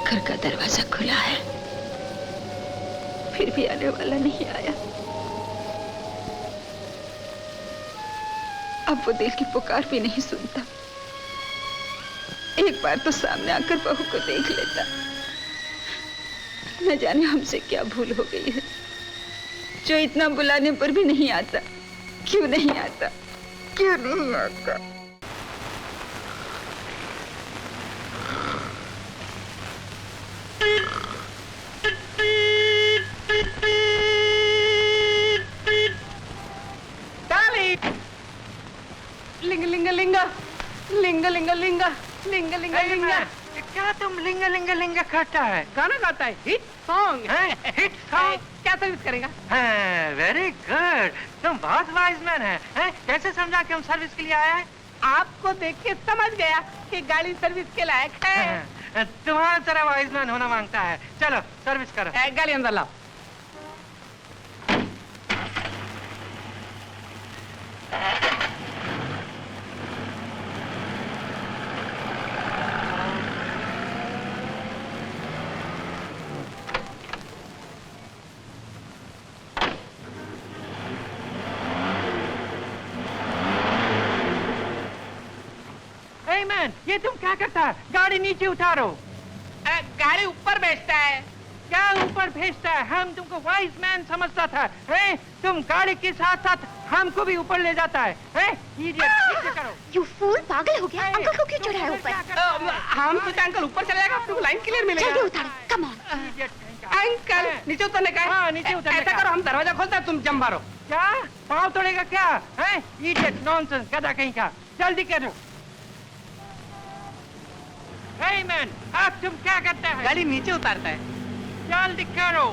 घर का दरवाजा खुला है, फिर भी आने वाला नहीं आया। अब वो दिल की पुकार भी नहीं सुनता। एक बार तो सामने आकर बहू को देख लेता। न जाने हमसे क्या भूल हो गई है, जो इतना बुलाने पर भी नहीं आता। क्यों नहीं आता, क्यों नहीं आता? लिंग लिंग लिंग लिंग लिंग लिंग लिंग लिंग लिंग। क्या तुम लिंग लिंग लिंग करता है? गाना गाता है, हिट सॉन्ग है। Hit song? क्या सर्विस करेगा? वेरी गुड, तुम बहुत वाइज मैन है। कैसे समझा कि हम सर्विस के लिए आया है? आपको देख के समझ गया कि गाड़ी सर्विस के लायक है। तुम्हारा तरह वाइज मैन होना मांगता है। चलो सर्विस करो। गाड़ी अंदर लाओ। ये तुम क्या करता है? गाड़ी नीचे उतारो। गाड़ी ऊपर भेजता है। क्या ऊपर भेजता है? हम तुमको वाइज मैन समझता था। तुम गाड़ी के साथ साथ हमको भी ऊपर ले जाता है। नीचे करो। यू फूल, पागल हो गया? अंकल को क्यों चढ़ाया ऊपर? हम सोचा अंकल ऊपर चला जाएगा, आपको लाइन क्लियर मिलेगा। जल्दी उतारो, कम ऑन। अंकल नीचे उतरने का है। हाँ, नीचे उतरने ऐसा का। करो, हम दरवाजा खोलते हैं, तुम जम मारो। क्या पाँव तोड़ेगा क्या? इडियट, नॉनसेंस, गधा कहीं का। जल्दी करो। मैन, अब तुम क्या करता है? गाड़ी नीचे उतारता है। जल्दी करो।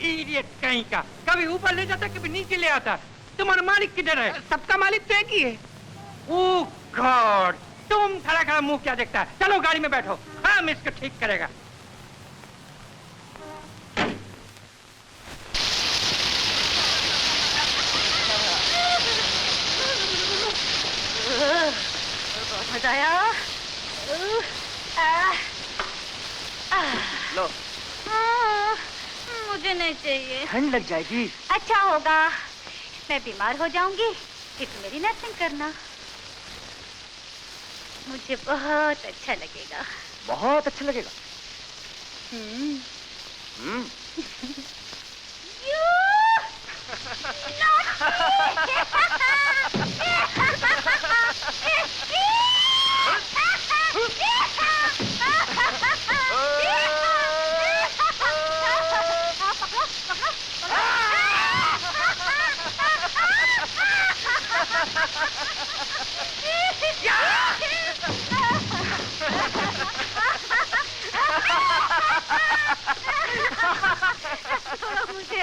इडियट कहीं का, कभी ऊपर ले जाता, कभी नीचे ले आता। तुम्हारा मालिक किधर है? सबका मालिक तो एक ही है। ओह गॉड, तुम खड़ा खड़ा मुंह क्या देखता है? चलो गाड़ी में बैठो, हम इसको ठीक करेगा। बहुत मजा आया। लो, मुझे नहीं चाहिए। ठंड लग जाएगी। अच्छा होगा, मैं बीमार हो जाऊंगी, फिर तुम मेरी नर्सिंग करना। मुझे बहुत अच्छा लगेगा। बहुत अच्छा लगेगा। मुझे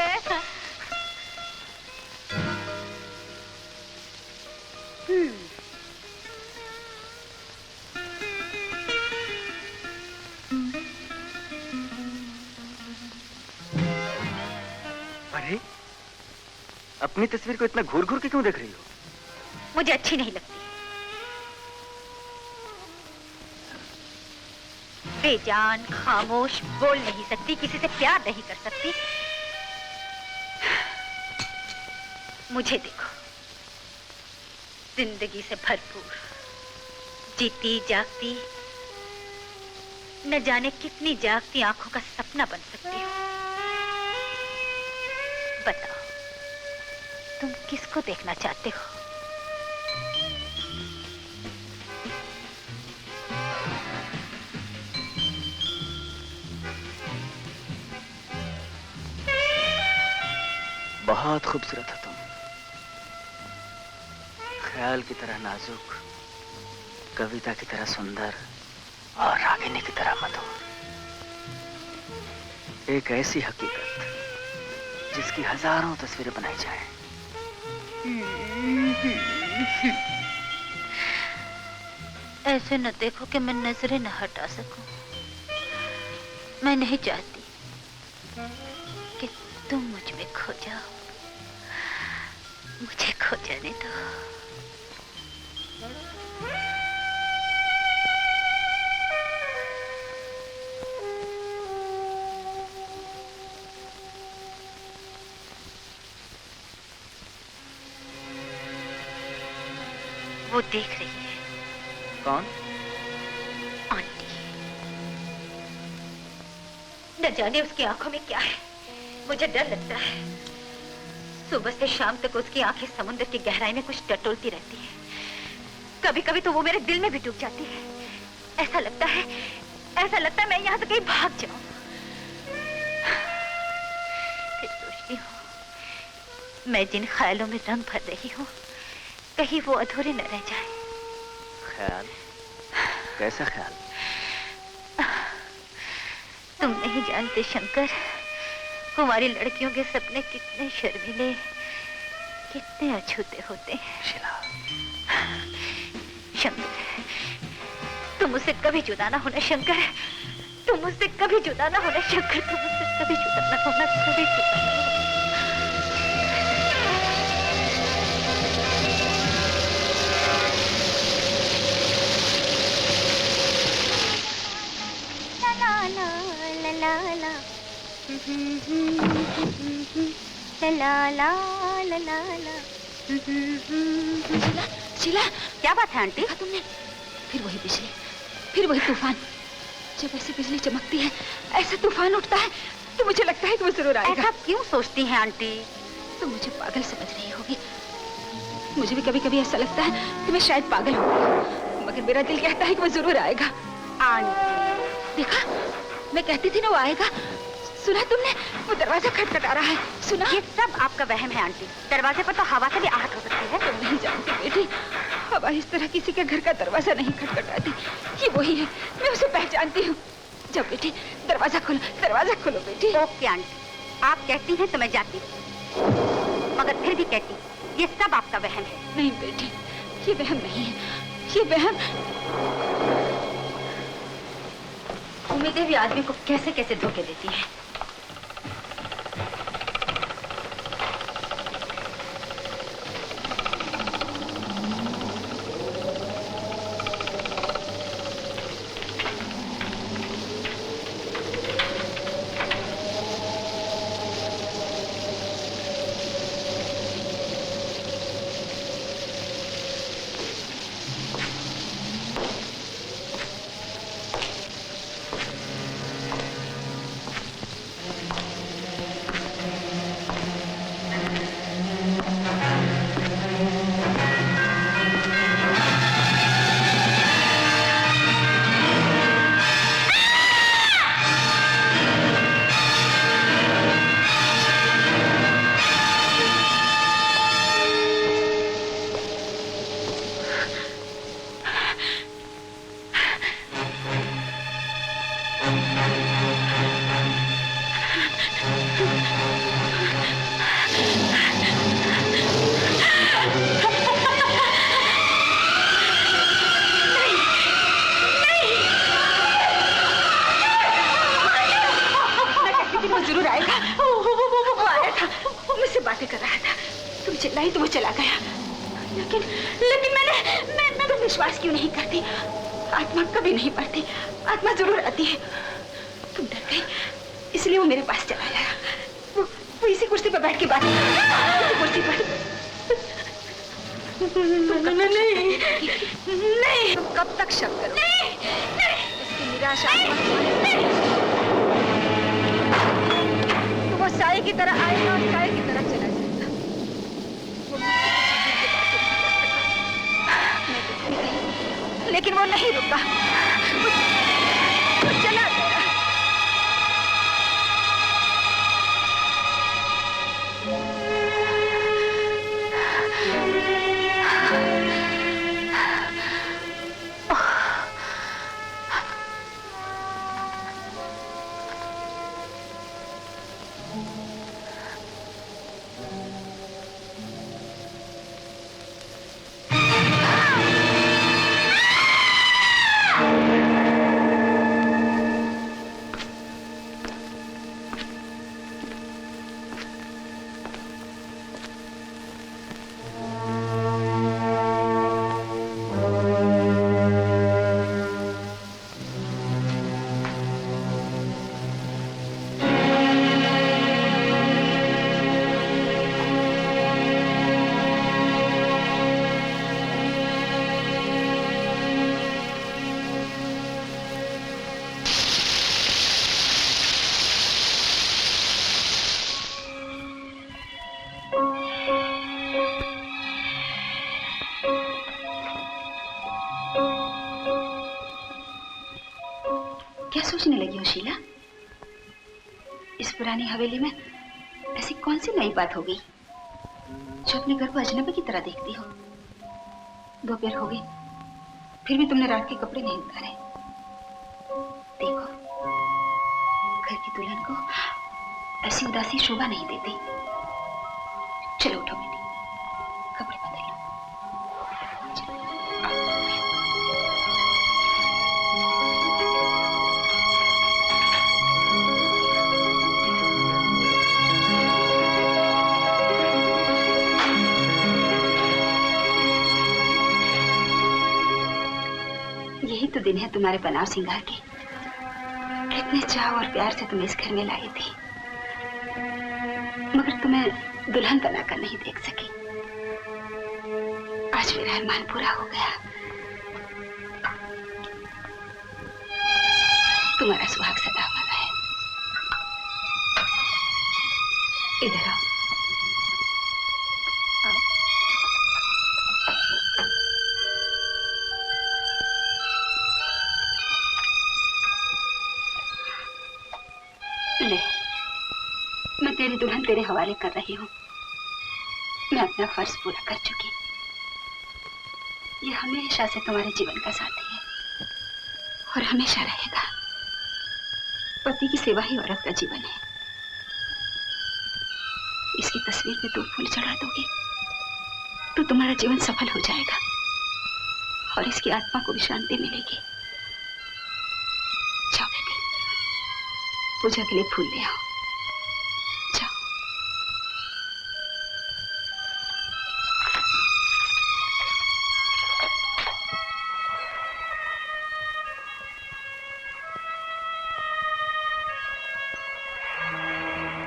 अरे, अपनी तस्वीर को इतना घूर घूर के क्यों देख रही हो? मुझे अच्छी नहीं लगती। बेजान, खामोश, बोल नहीं सकती, किसी से प्यार नहीं कर सकती। मुझे देखो, जिंदगी से भरपूर, जीती जागती, न जाने कितनी जागती आंखों का सपना बन सकती हूँ। बताओ, तुम किसको देखना चाहते हो? बहुत खूबसूरत हो तुम, ख्याल की तरह नाजुक, कविता की तरह सुंदर और रागिनी की तरह मधुर। एक ऐसी हकीकत जिसकी हजारों तस्वीरें बनाई जाएं। ऐसे न देखो कि मैं नजरें न हटा सकूं। मैं नहीं चाहती कि तुम मुझ में खो जाओ। मुझे खो जाने दो। वो देख रही है। कौन? आंटी। न जाने उसकी आंखों में क्या है, मुझे डर लगता है। सुबह से शाम तक उसकी आंखें समुद्र की गहराई में कुछ टटोलती रहती है। कभी कभी तो वो मेरे दिल में भी डूब जाती है। ऐसा लगता है मैं यहाँ से कहीं भाग जाऊं। फिर सोचती हूँ मैं जिन ख्यालों में रंग भर रही हूँ कहीं वो अधूरे न रह जाए। ख्याल? कैसा ख्याल? तुम नहीं जानते शंकर, कुंवारी लड़कियों के सपने कितने शर्मीले, कितने अछूते होते हैं। शीला। शंकर, तुम मुझसे कभी जुदा ना होना शंकर, तुम मुझसे कभी जुदा ना होना शंकर, तुम मुझसे कभी जुदा ना होना, कभी जुदा ना होना। ला ला ला ला ला। शीला, शीला, क्या बात है आंटी? देखा तुमने? फिर वही बिजली, फिर वही तूफान। जब ऐसी बिजली चमकती है, ऐसा तूफान उठता है, तो मुझे लगता है कि वो जरूर आएगा। ऐसा क्यों सोचती हैं आंटी? तुम मुझे पागल समझ रही होगी। मुझे भी कभी कभी ऐसा लगता है कि मैं शायद पागल हूँ, मगर मेरा दिल कहता है कि वो जरूर आएगा। आंटी, देखा, मैं कहती थी ना वो आएगा। सुना तुमने? वो दरवाजा खटखटा रहा है। सुना? ये सब आपका वहम है आंटी। दरवाजे पर तो हवा से भी आहट हो सकती है। तुम नहीं जानती बेटी, हवा इस तरह किसी के घर का दरवाजा नहीं खटखटाती। ये वही है, मैं उसे पहचानती हूँ। जब बेटी दरवाजा खोलो बेटी। ओके आंटी, आप कहती हैं तो मैं जाती हूँ, मगर फिर भी कहती हूँ ये सब आपका वहम है। नहीं बेटी, ये वहम नहीं है, ये वहम। उम्मीदें भी आदमी को कैसे कैसे धोखे देती हैं। बातें कर रहा था, तुम चिल्लाई तो वो चला गया। लेकिन मैं तो विश्वास क्यों नहीं करती? आत्मा कभी नहीं मरती, आत्मा जरूर आती है। तुम डर गई इसलिए वो मेरे पास चला आया। वो इसी कुर्सी पर बैठ के बात कुर्सी पर। नहीं, तुम कब तक शक करोगे? उसकी निराशा तो वो साए की तरह आएगा और साए की तरह चला जाएगा। वो लेकिन वो नहीं रुका, वो चला गया। क्या सोचने लगी हो शीला? इस पुरानी हवेली में ऐसी कौन सी नई बात हो गई जो अपने घर को अजनबी की तरह देखती हो? दोपहर हो गई फिर भी तुमने रात के कपड़े नहीं उतारे। देखो, घर की दुल्हन को ऐसी उदासी शोभा नहीं देती। चलो उठो बेटी, कपड़े बदल लो। यही तो दिन है तुम्हारे बनाव सिंगार के। कितने चाव और प्यार से तुम्हें इस घर में लाई थी, मगर तुम्हें दुल्हन बनाकर नहीं देख सकी। आज मेरा अरमान पूरा हो गया। तुम्हारा सुहाग सदा अमर रहे। इधर आओ। ले, मैं तेरी दुल्हन तेरे हवाले कर रही हूँ। मैं अपना फर्ज पूरा कर चुकी। ये हमेशा से तुम्हारे जीवन का साथी है और हमेशा रहेगा। पति की सेवा ही औरत का जीवन है। इसकी तस्वीर पे दो फूल चढ़ा दोगे तो तुम्हारा जीवन सफल हो जाएगा और इसकी आत्मा को भी शांति मिलेगी। जाओ बेटी, पूजा के लिए फूल ले आओ। जाओ।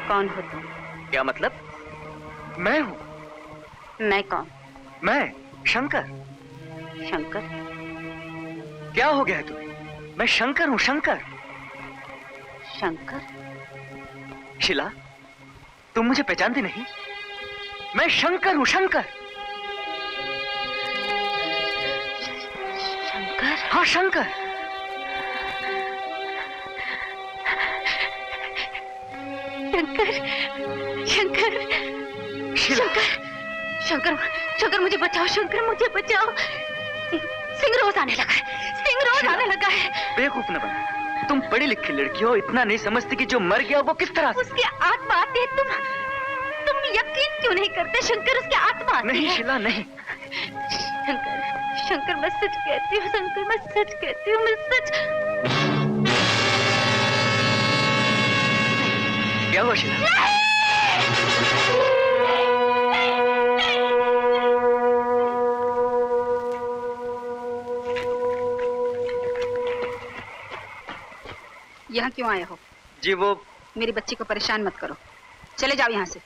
कौन हो तुम? क्या मतलब? मैं हूँ। मैं कौन? मैं शंकर। शंकर? क्या हो गया है तुम्हें? मैं शंकर हूँ, शंकर। शंकर? शीला, तुम मुझे पहचानती नहीं? मैं शंकर हूँ, शंकर। शंकर? हाँ, शंकर। शंकर, शंकर, शीला। शंकर, शंकर मुझे बचाओ, शंकर मुझे बचाओ। सिंह रोज आने लगा है, सिंह रोज आने लगा है। बेवकूफ न बना। तुम पढ़ी लिखी लड़की हो, इतना नहीं समझती कि जो मर गया वो किस तरह से? उसकी आत्मा आती है। तुम यकीन क्यों नहीं करते शंकर? उसकी आत्मा आती नहीं है। शीला, नहीं। शंकर, शंकर मैं सच कहती हूँ, शंकर मैं सच कहती हूँ, मैं सच। क्या हुआ शीला? यहाँ क्यों आए हो? जी वो मेरी बच्ची को परेशान मत करो, चले जाओ यहाँ से।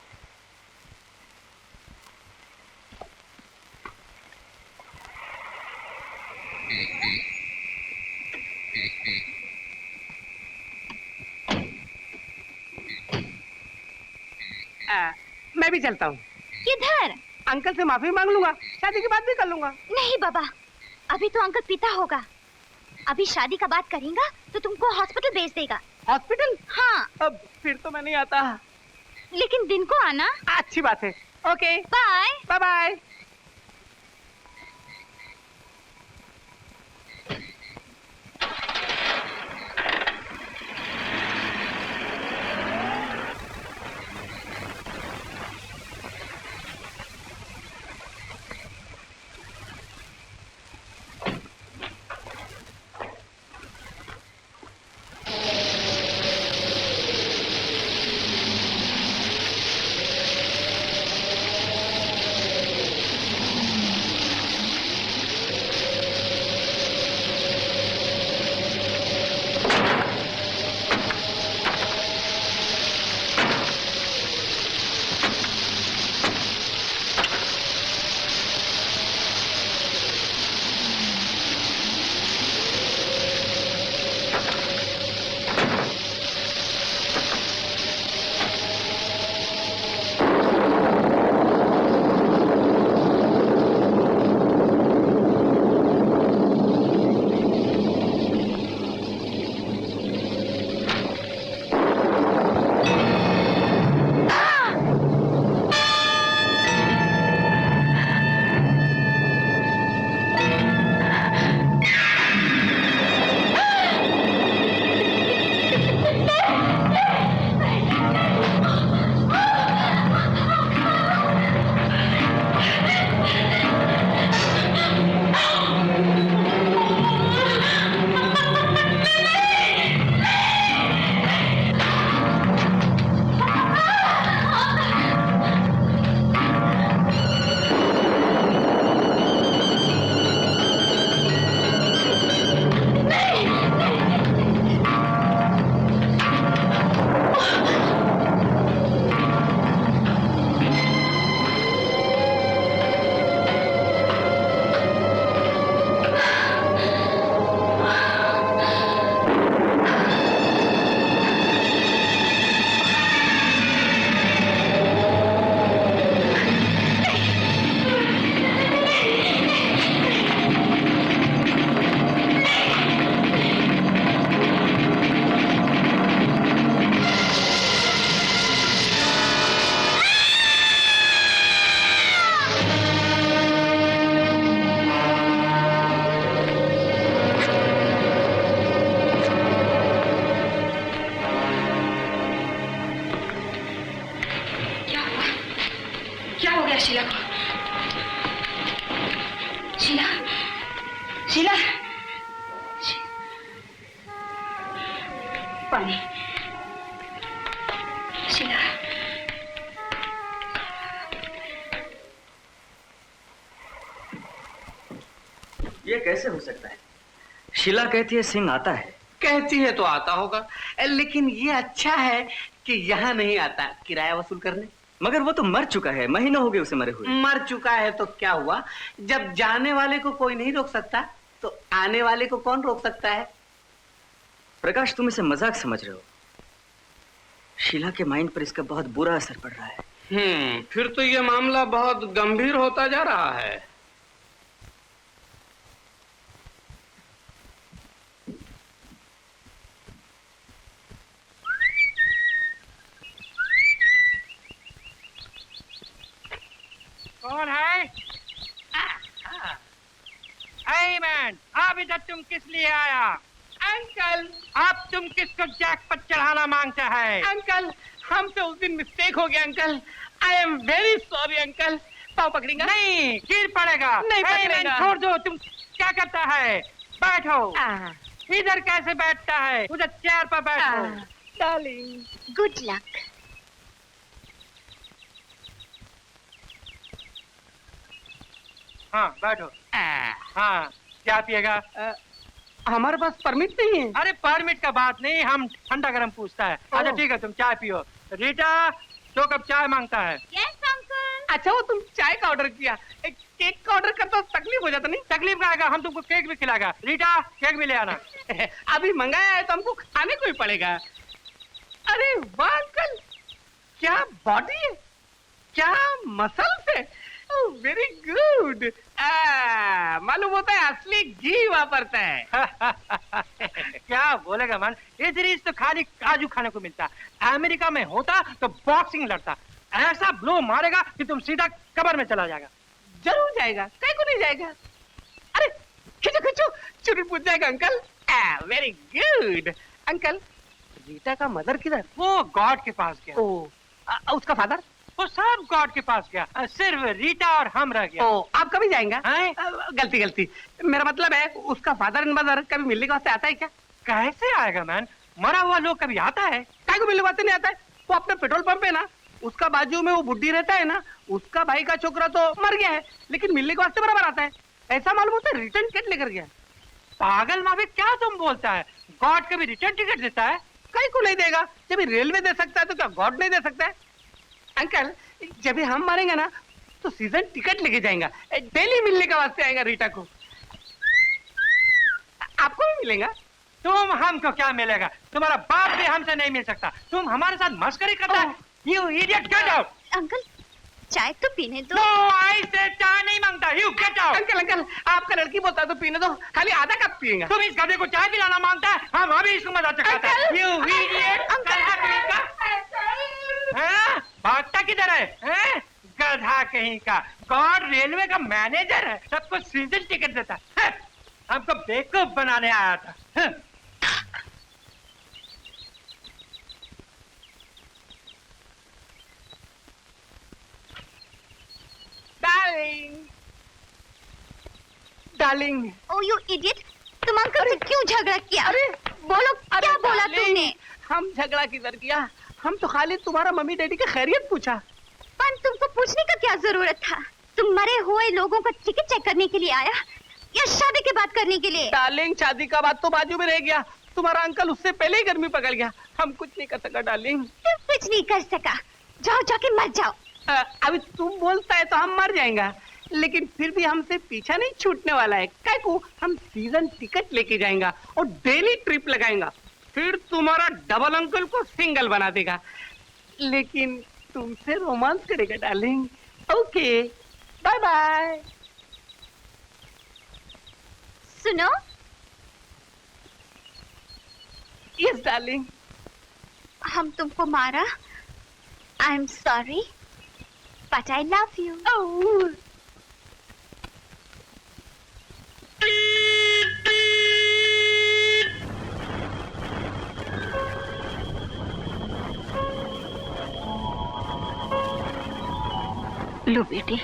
मैं भी चलता हूँ। किधर? अंकल से माफी मांग लूंगा, शादी के बाद भी कर लूंगा। नहीं बाबा, अभी तो अंकल पिता होगा। अभी शादी का बात करेगा तो तुमको हॉस्पिटल भेज देगा। हॉस्पिटल? हाँ। अब फिर तो मैं नहीं आता। लेकिन दिन को आना। अच्छी बात है। Okay, bye bye bye. गया शीला को? शीला, शीला, पानी। शीला, ये कैसे हो सकता है? शीला कहती है सिंह आता है। कहती है तो आता होगा, लेकिन ये अच्छा है कि यहाँ नहीं आता किराया वसूल करने। मगर वो तो मर चुका है, महीनों हो गए उसे मरे हुए। मर चुका है तो क्या हुआ? जब जाने वाले को कोई नहीं रोक सकता तो आने वाले को कौन रोक सकता है? प्रकाश, तुम इसे मजाक समझ रहे हो। शीला के माइंड पर इसका बहुत बुरा असर पड़ रहा है। फिर तो ये मामला बहुत गंभीर होता जा रहा है। कौन है? hey मैन, अब इधर तुम किस लिए आया? अंकल, अब तुम किसको जैकपॉट चढ़ाना मांगते हैं? अंकल, हमसे उस दिन मिस्टेक हो गया uncle. I am very sorry uncle. पाँव पकड़ेगा? नहीं, गिर पड़ेगा। नहीं hey पकड़ेगा। मैन, छोड़ दो। तुम क्या करता है? बैठो। इधर कैसे बैठता है? उधर चेयर पर बैठो। Darling, good luck. हाँ, बैठो। हाँ, क्या पिएगा? हमारे पास परमिट नहीं है। अरे परमिट का बात नहीं, हम ठंडा गरम पूछता है। अच्छा ठीक है, तुम चाय पियो। रीटा 2 कप चाय मांगता है। Yes uncle. अच्छा, वो तुम चाय का ऑर्डर किया, एक केक का ऑर्डर करता तो तकलीफ हो जाता नहीं? तकलीफ का आएगा, हम तुमको केक भी खिलाएगा। रीटा केक भी ले आना। अभी मंगाया है तो हमको खाने को ही पड़ेगा। अरे वाह अंकल, क्या बॉडी है, क्या मसल्स है। Very good. मालूम होता है असली घी वापरता है। क्या बोलेगा मन, इस रीज तो खाली काजू खाने को मिलता। अमेरिका में होता तो बॉक्सिंग लड़ता। ऐसा ब्लो मारेगा कि तुम सीधा कब्र में चला जाएगा। जरूर जाएगा, कहीं को नहीं जाएगा। अरे खींचो खींचो, चुरी पूछ जाएगा uncle. Very good. Uncle, Rita का मदर किधर? वो गॉड के पास गया। उसका फादर? वो सब गॉड के पास गया, सिर्फ रीटा और हम रह गया। आप कभी जाएंगे? हैं? गलती गलती, मेरा मतलब है उसका फादर एंड मदर कभी मिलने के वास्ते आता है क्या? कैसे आएगा मैन, मरा हुआ लोग कभी आता है? काय को मिलने वास्ते नहीं आता है? वो अपने पेट्रोल पंप है ना, उसका बाजू में वो बुड्ढी रहता है ना, उसका भाई का छोकरा तो मर गया है, लेकिन मिलने के वास्ते बराबर आता है। ऐसा मालूम होता है रिटर्न टिकट लेकर गया। पागल माफी, क्या तुम बोलता है? गॉड कभी रिटर्न टिकट देता है? कहीं को नहीं देगा। जब रेलवे दे सकता है तो क्या गॉड नहीं दे सकता है? अंकल, जब भी हम मारेंगे ना तो सीजन टिकट लेके जाएगा, डेली मिलने का वास्ते आएगा रीटा को। आपको भी मिलेगा। तुम हमको क्या मिलेगा? तुम्हारा बाप भी हमसे नहीं मिल सकता। तुम हमारे साथ मस्करी करता है। You idiot, get out! Uncle, चाय तो पीने दो। No, I said चाय नहीं मांगता। You get out! Uncle uncle, आपका लड़की बोलता है तो पीने दो, खाली आधा कप पिएगा। तुम इस गधे को चाय पिलाना मांगता है, हम अभी इसको मजा चखाते हैं। You idiot! गधा कहीं का? हैं? भागता किधर है? हैं? गधा कहीं का। गॉड रेलवे का मैनेजर है, सबको सीजन टिकट देता है। हमको बेवकूफ बनाने आया था। हैं? Darling, darling. Oh you idiot, तुम अंकल से क्यों झगड़ा किया? अरे बोलो, क्या बोला डार्लिंग, तुमने? हम झगड़ा किधर किया? हम तो खाली तुम्हारा मम्मी डैडी का खैरियत पूछा। पर तुमको पूछने का क्या जरूरत था? तुम मरे हुए लोगों का टिकट चेक करने के लिए आया या शादी की बात करने के लिए? डार्लिंग, शादी का बात तो बाजू में रह गया। तुम्हारा अंकल उससे पहले ही गर्मी पकड़ गया। हम कुछ नहीं कर सका डार्लिंग। तुम कुछ नहीं कर सका। जाओ, जाके मर जाओ। अभी तुम बोलता है तो हम मर जाएंगे, लेकिन फिर भी हमसे पीछा नहीं छूटने वाला है। काय को हम सीजन टिकट लेके जाएंगे और डेली ट्रिप लगाएंगे। फिर तुम्हारा डबल अंकल को सिंगल बना देगा, लेकिन तुमसे रोमांस करेगा डार्लिंग। Okay, bye bye. सुनो, यस डार्लिंग। हम तुमको मारा। I am sorry, but I love you. लो बेटी।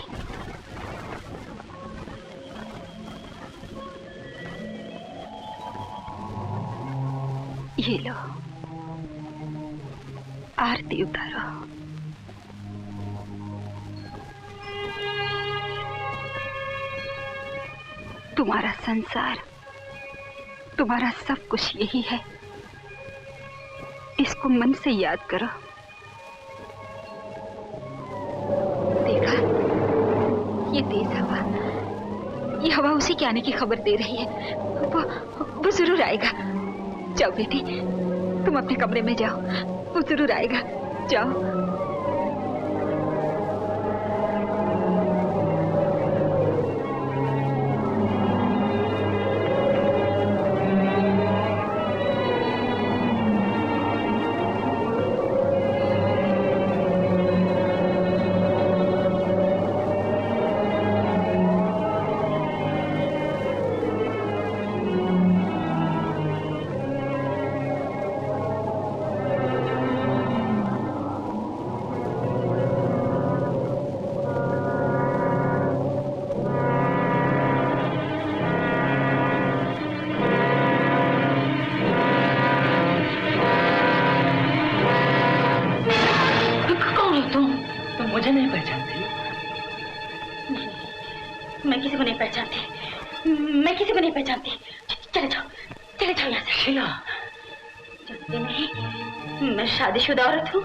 ये लो, आरती उतारो। तुम्हारा संसार, तुम्हारा सब कुछ यही है। इसको मन से याद करो। देखा, ये तेज हवा, ये हवा उसी के आने की खबर दे रही है। वो जरूर आएगा। जाओ बेटी, तुम अपने कमरे में जाओ, वो जरूर आएगा। जाओ। मुझे नहीं पहचानती? मैं किसी को नहीं पहचानती। मैं किसी को नहीं पहचानती। चले जाओ यहाँ से। शीला, जानते नहीं, मैं शादीशुदा औरत हूँ।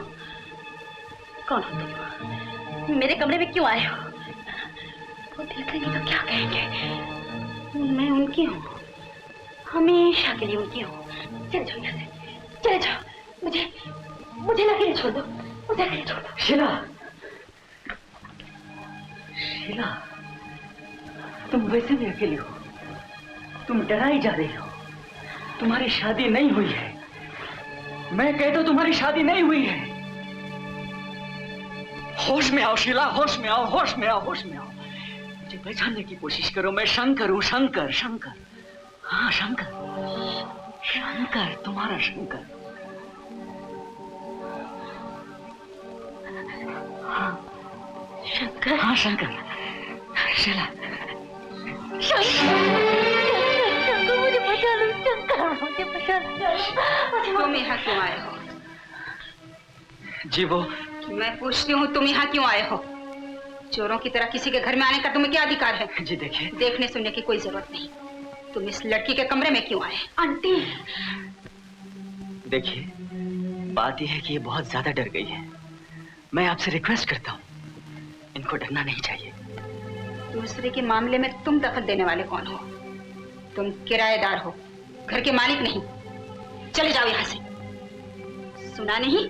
कौन हो तुम? मेरे कमरे में क्यों आए हो? वो देख लेंगे तो क्या कहेंगे? मैं उनकी हूँ, हमेशा के लिए उनकी हूँ। चले जाओ यहाँ से, चले जाओ। मुझे अकेले छोड़ दो, मुझे अकेले छोड़ दो। शीला, शीला, तुम वैसे भी अकेली हो। तुम डराई जा रही हो। तुम्हारी शादी नहीं हुई है। मैं कहता हूं तुम्हारी शादी नहीं हुई है। होश में आओ शीला, होश में आओ, होश में आओ, होश में आओ। मुझे पहचानने की कोशिश करो। मैं शंकर हूं, शंकर, शंकर। हाँ, शंकर, शंकर, तुम्हारा शंकर। हाँ शंकर। हाँ शंकर। शीला, शंकर, मुझे बचा लो। शंकर, मुझे बचा लो। तुम यहाँ क्यों आए हो? जी वो मैं पूछती हूँ, तुम यहाँ क्यों आए हो? चोरों की तरह किसी के घर में आने का तुम्हें क्या अधिकार है? जी देखिए, देखने सुनने की कोई जरूरत नहीं। तुम इस लड़की के कमरे में क्यों आए? आंटी, देखिए, बात यह है कि ये बहुत ज्यादा डर गई है। मैं आपसे रिक्वेस्ट करता हूँ, इनको डरना नहीं चाहिए। दूसरे के मामले में तुम दखल देने वाले कौन हो? तुम किराएदार हो, घर के मालिक नहीं। चले जाओ यहाँ से। सुना नहीं?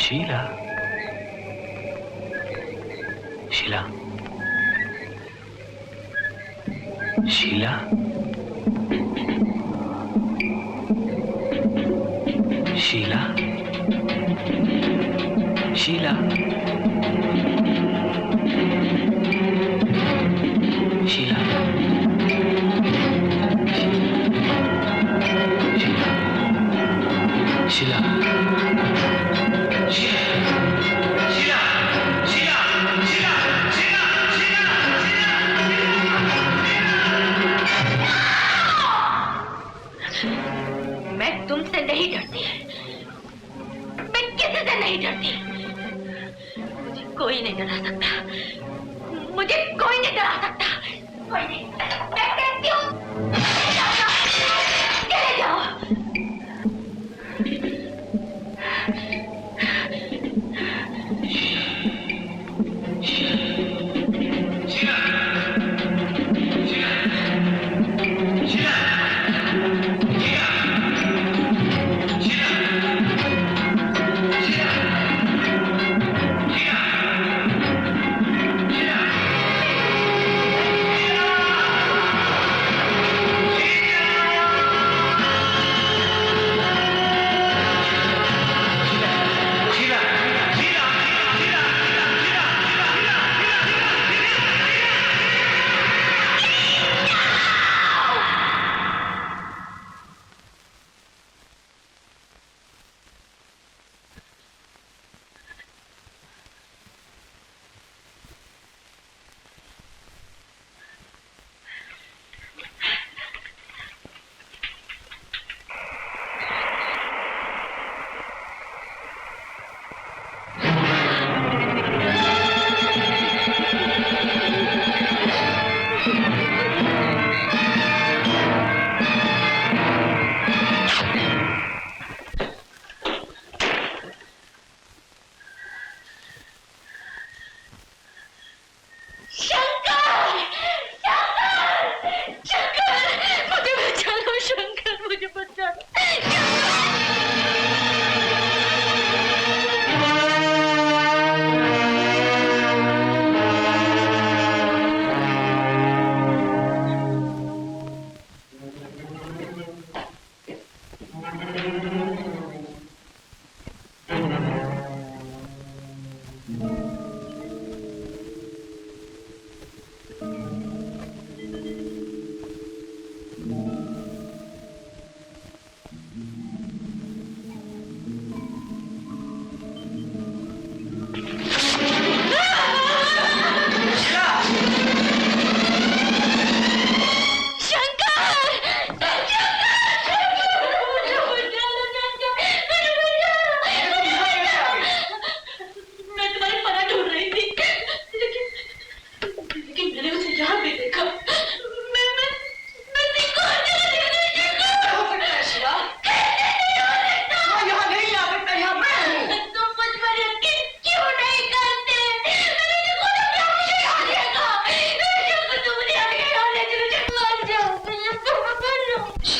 शीला, शीला, शीला, शीला, शीला, शीला, शीला, मैं तुमसे नहीं डरती। मैं किसी से नहीं डरती। मुझे कोई नहीं डरा सकता। मुझे कोई नहीं डरा सकता। कोई नहीं। मैं कहती हूँ, चले जाओ।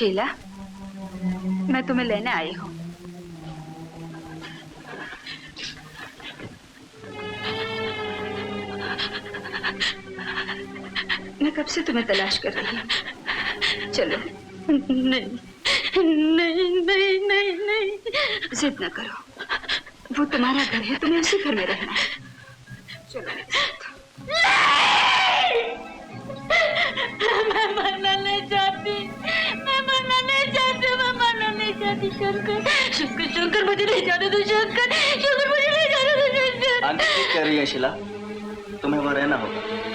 शीला, मैं तुम्हें लेने आई हूँ। मैं कब से तुम्हें तलाश कर रही हूँ। चलो। नहीं नहीं नहीं नहीं नहीं, जिद न करो, वो तुम्हारा घर है, तुम्हें उसी घर में रहना है। चलो मेरे साथ। मैं मरना नहीं चाहती, मैं मरना नहीं चाहती, मैं मरना नहीं चाहती। शंकर शंकर शंकर, मुझे नहीं जाने दो शंकर, शंकर मुझे नहीं जाने दो शंकर। आंटी ठीक कह रही है शीला, तुम्हें वहाँ रहना होगा।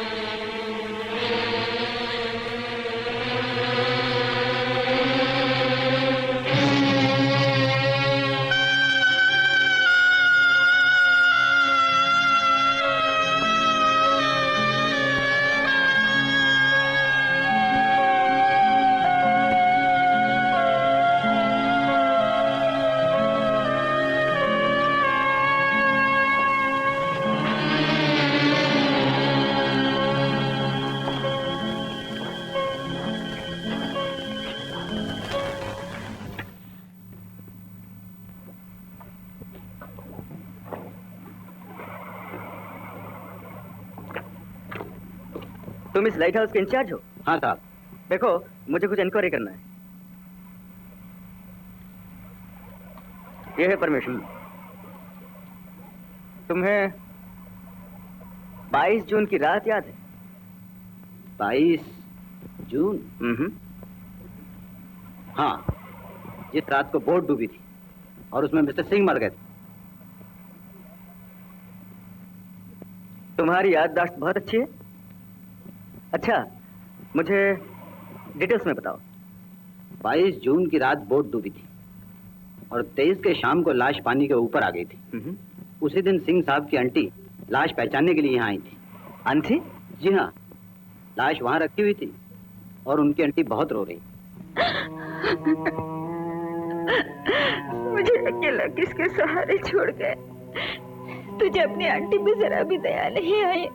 तुम इस लाइट हाउस के इंचार्ज हो? हाँ साहब। देखो, मुझे कुछ इंक्वायरी करना है। ये है परमिशन। तुम्हें 22 जून की रात याद है? 22 जून? हाँ, जिस रात को बोट डूबी थी और उसमें मिस्टर सिंह मर गए थे। तुम्हारी याददाश्त बहुत अच्छी है। अच्छा, मुझे डिटेल्स में बताओ। 22 जून की रात बोट डूबी थी और 23 के शाम को लाश पानी के ऊपर आ गई थी। उसी दिन सिंह साहब की आंटी लाश पहचानने के लिए यहाँ आई थी। आंटी? जी हाँ, लाश वहाँ रखी हुई थी और उनकी आंटी बहुत रो रही। मुझे अकेला किसके सहारे छोड़ गए? तुझे अपनी आंटी पे जरा भी दया नहीं आई।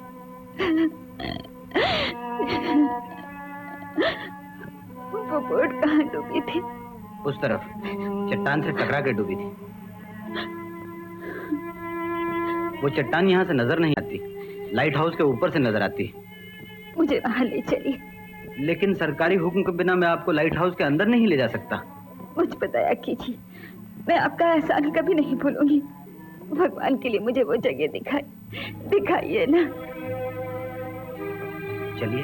वो बोट कहाँ डूबी थी? उस तरफ चट्टान से टकरा के डूबी थी। वो चट्टान यहाँ से नजर नहीं आती, लाइट हाउस के ऊपर से नजर आती। मुझे वहाँ ले चलिए। लेकिन सरकारी हुक्म के बिना मैं आपको लाइट हाउस के अंदर नहीं ले जा सकता। मुझ पर दया कीजिए, मैं आपका एहसान कभी नहीं भूलूंगी। भगवान के लिए मुझे वो जगह दिखाइए ना। चलिए।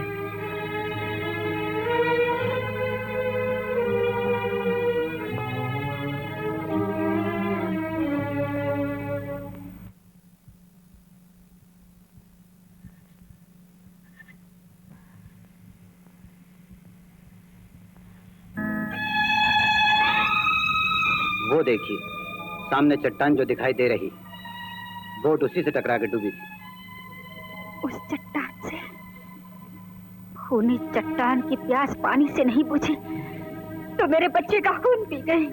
वो देखिए, सामने चट्टान जो दिखाई दे रही, बोट उसी से टकरा के डूबी थी। उस चट्टान से? खूनी चट्टान की प्यास पानी से नहीं बुझी तो मेरे बच्चे का खून पी गई,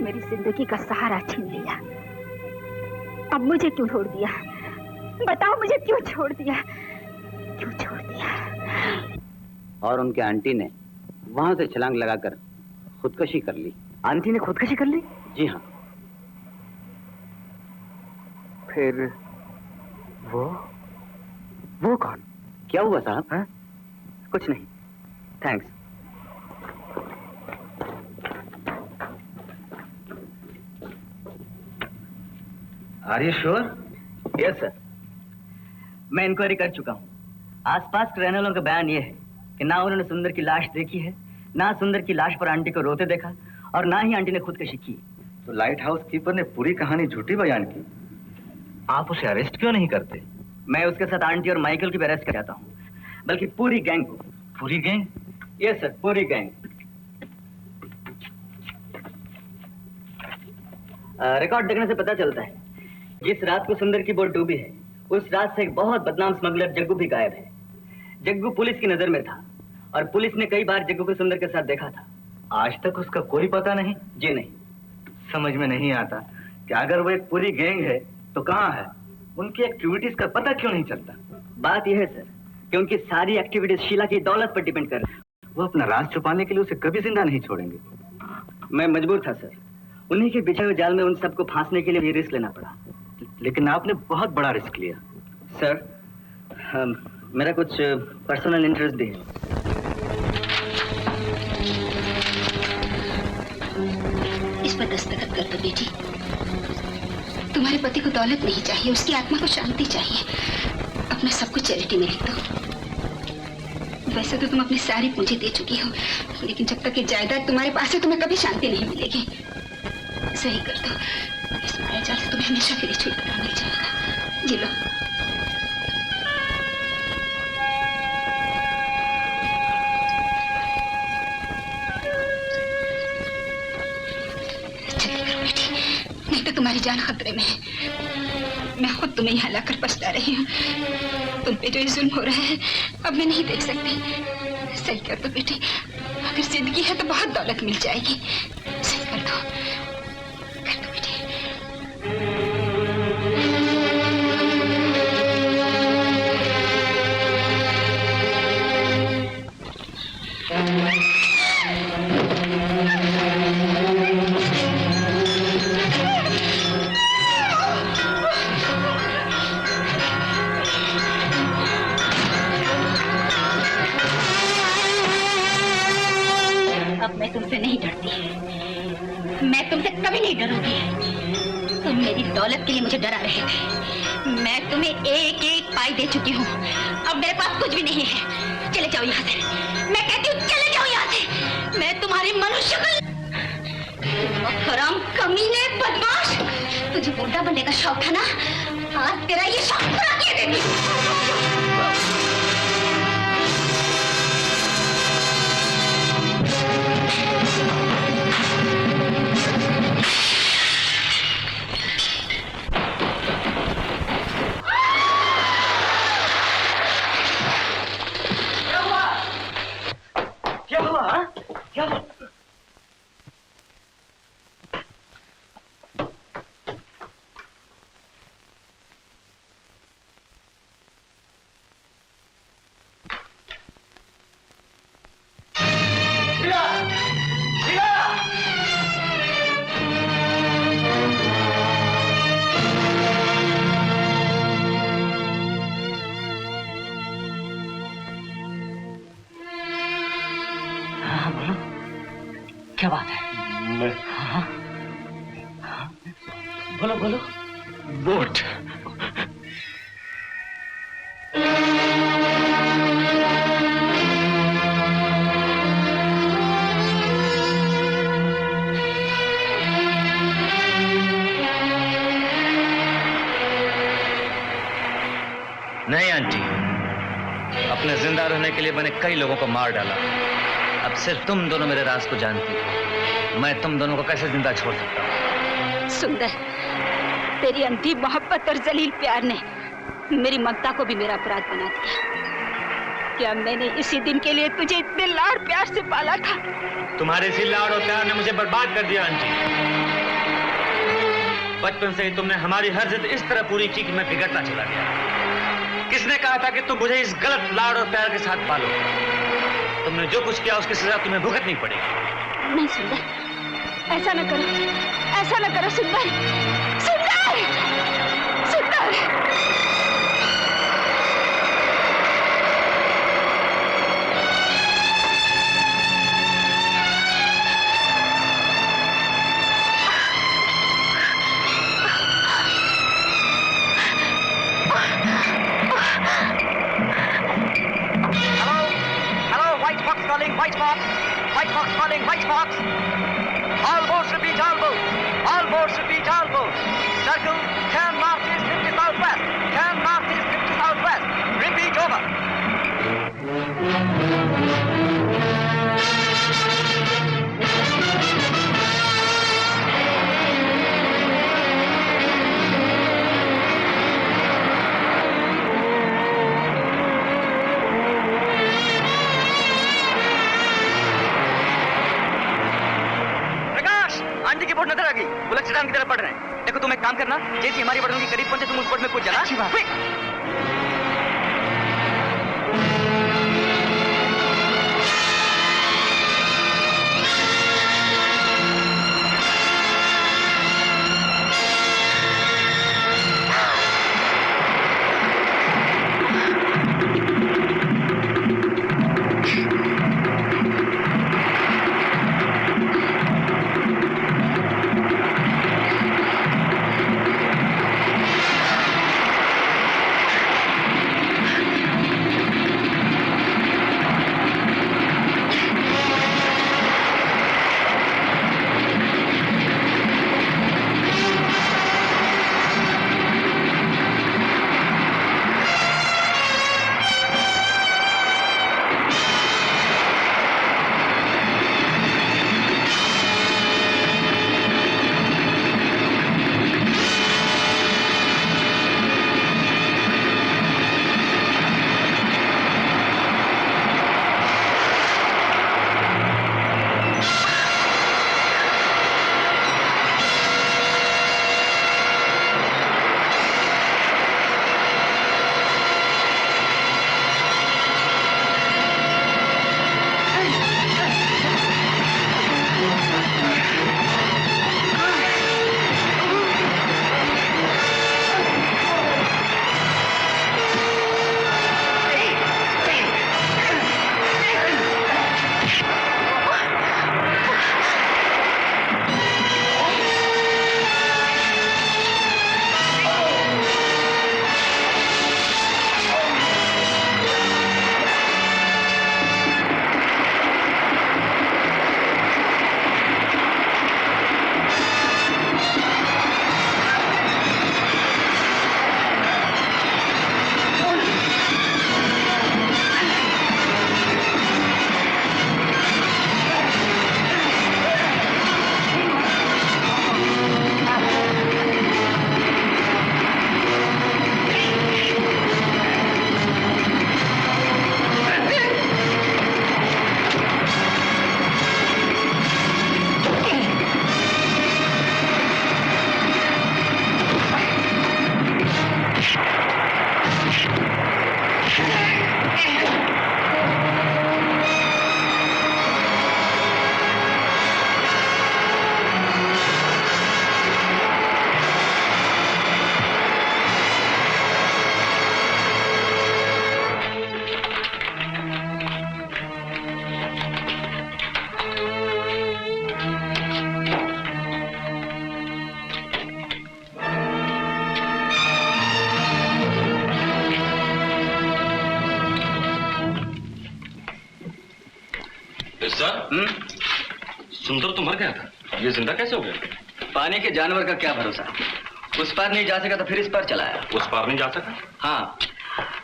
मेरी जिंदगी का सहारा छीन लिया। अब मुझे क्यों छोड़ दिया? बताओ, मुझे क्यों छोड़ दिया? क्यों छोड़ दिया? और उनके आंटी ने वहां से छलांग लगाकर खुदकशी कर ली। आंटी ने खुदकशी कर ली? जी हाँ। फिर वो कौन? क्या हुआ साहब? हाँ? कुछ नहीं, thanks. Are you sure? Yes sir, मैं इंक्वायरी कर चुका हूँ। आसपास के रहने वालों का बयान ये है कि ना उन्होंने सुंदर की लाश देखी है, ना सुंदर की लाश पर आंटी को रोते देखा, और ना ही आंटी ने खुदकशी की। तो लाइट हाउस कीपर ने पूरी कहानी झूठी बयान की। आप उसे अरेस्ट क्यों नहीं करते? मैं उसके साथ आंटी और माइकल की भी अरेस्ट कर जाता हूँ, बल्कि पूरी गैंग को। पूरी गैंग? यस सर, पूरी गैंग। रिकॉर्ड देखने से पता चलता है जिस रात को सुंदर की बोट डूबी है, उस रात से एक बहुत बदनाम स्मगलर जग्गू भी गायब है। जग्गू पुलिस की नजर में था और पुलिस ने कई बार जग्गू को सुंदर के साथ देखा था। आज तक उसका कोई पता नहीं? जी नहीं। समझ में नहीं आता कि अगर वो एक पूरी गैंग है तो कहाँ है? उनकी एक्टिविटीज का पता क्यों नहीं चलता? बात यह है सर कि उनकी सारी एक्टिविटीज शीला की दौलत पर डिपेंड कर रही है। वो अपना राज छुपाने के लिए उसे कभी जिंदा नहीं छोड़ेंगे। मैं मजबूर था सर, उन्हीं के बिछे हुए जाल में उन सबको फांसने के लिए भी रिस्क लेना पड़ा। लेकिन आपने बहुत बड़ा रिस्क लिया। सर मेरा कुछ पर्सनल इंटरेस्ट भी है। इस पर दस्तखत कर दो बेटी। तुम्हारे पति को दौलत नहीं चाहिए, उसकी आत्मा को शांति चाहिए। अपना सब कुछ चैरिटी में लिख दो। वैसे तो तुम अपनी सारी पूंजी दे चुकी हो, लेकिन जब तक ये जायदाद तुम्हारे पास है तुम्हें कभी शांति नहीं मिलेगी। सही कर दो। इस मायाजाल से तुम्हें हमेशा के लिए छुटकारा मिल जाएगा। ये लो। नहीं तो तुम्हारी जान खतरे में है। मैं खुद तुम्हें यहाँ लाकर पछता रही हूँ। तुम पे जो ये जुल्म हो रहा है अब मैं नहीं देख सकती। सही कर दो बेटी, अगर जिंदगी है तो बहुत दौलत मिल जाएगी। सही कर दो बेटी। अब मैं तुमसे नहीं डरती। मैं तुमसे कभी नहीं डरूंगी। तुम मेरी दौलत के लिए मुझे डरा रहे थे। मैं तुम्हें एक एक पाई दे चुकी हूँ। अब मेरे पास कुछ भी नहीं है। चले जाओ यहाँ से। मैं कहती हूँ चले जाओ यहाँ से। मैं तुम्हारी मनुष्य हराम कमीने बदमाश। तुझे बुढ़ा बनने का शौक था ना? आज तेरा ये शौक पूरा किया देगी। क्या हुआ? क्या हुआ? क्या बात है? मैं बोलो बोलो। बोट नहीं आंटी, अपने जिंदा रहने के लिए मैंने कई लोगों को मार डाला। अब सिर्फ तुम दोनों मेरे राज को जानती हो। मैं तुम दोनों को कैसे जिंदा छोड़ सकता हूँ? सुंदर, तेरी अंधी मोहब्बत और जलील प्यार ने मेरी ममता को भी मेरा अपराध बना दिया। क्या मैंने इसी दिन के लिए तुझे इतने लाड़ प्यार से पाला था? तुम्हारे इसी लाड़ और प्यार ने मुझे बर्बाद कर दिया आंटी। बचपन से ही तुमने हमारी हर जिद इस तरह पूरी की कि मैं बिगड़ता चला गया। किसने कहा था कि तुम मुझे इस गलत लाड़ और प्यार के साथ पालो? तुमने जो कुछ किया उसकी सजा तुम्हें भुगतनी पड़ेगी। नहीं सुंदर, ऐसा न करो, ऐसा न करो सुंदर। सुंदर, सुंदर। White Fox calling, White Fox. All boats repeat, all boats. All boats repeat, all boats. Circle, turn northeast, 50 southwest. Turn northeast, 50 southwest. Repeat, over. Aunty की बोट नजर आ गई। वो लक्षितान की तरफ बढ़ रहे हैं। देखो तुम एक काम करना, जैसे हमारी बड़ों के करीब पहुंचे तुम उस बोट में कूद जाना। अच्छी बात। सर, सुंदर तो मर गया था, ये जिंदा कैसे हो गया? पानी के जानवर का क्या भरोसा, उस पार नहीं जा सका तो फिर इस पार चला आया। उस पार नहीं जा सका? हाँ,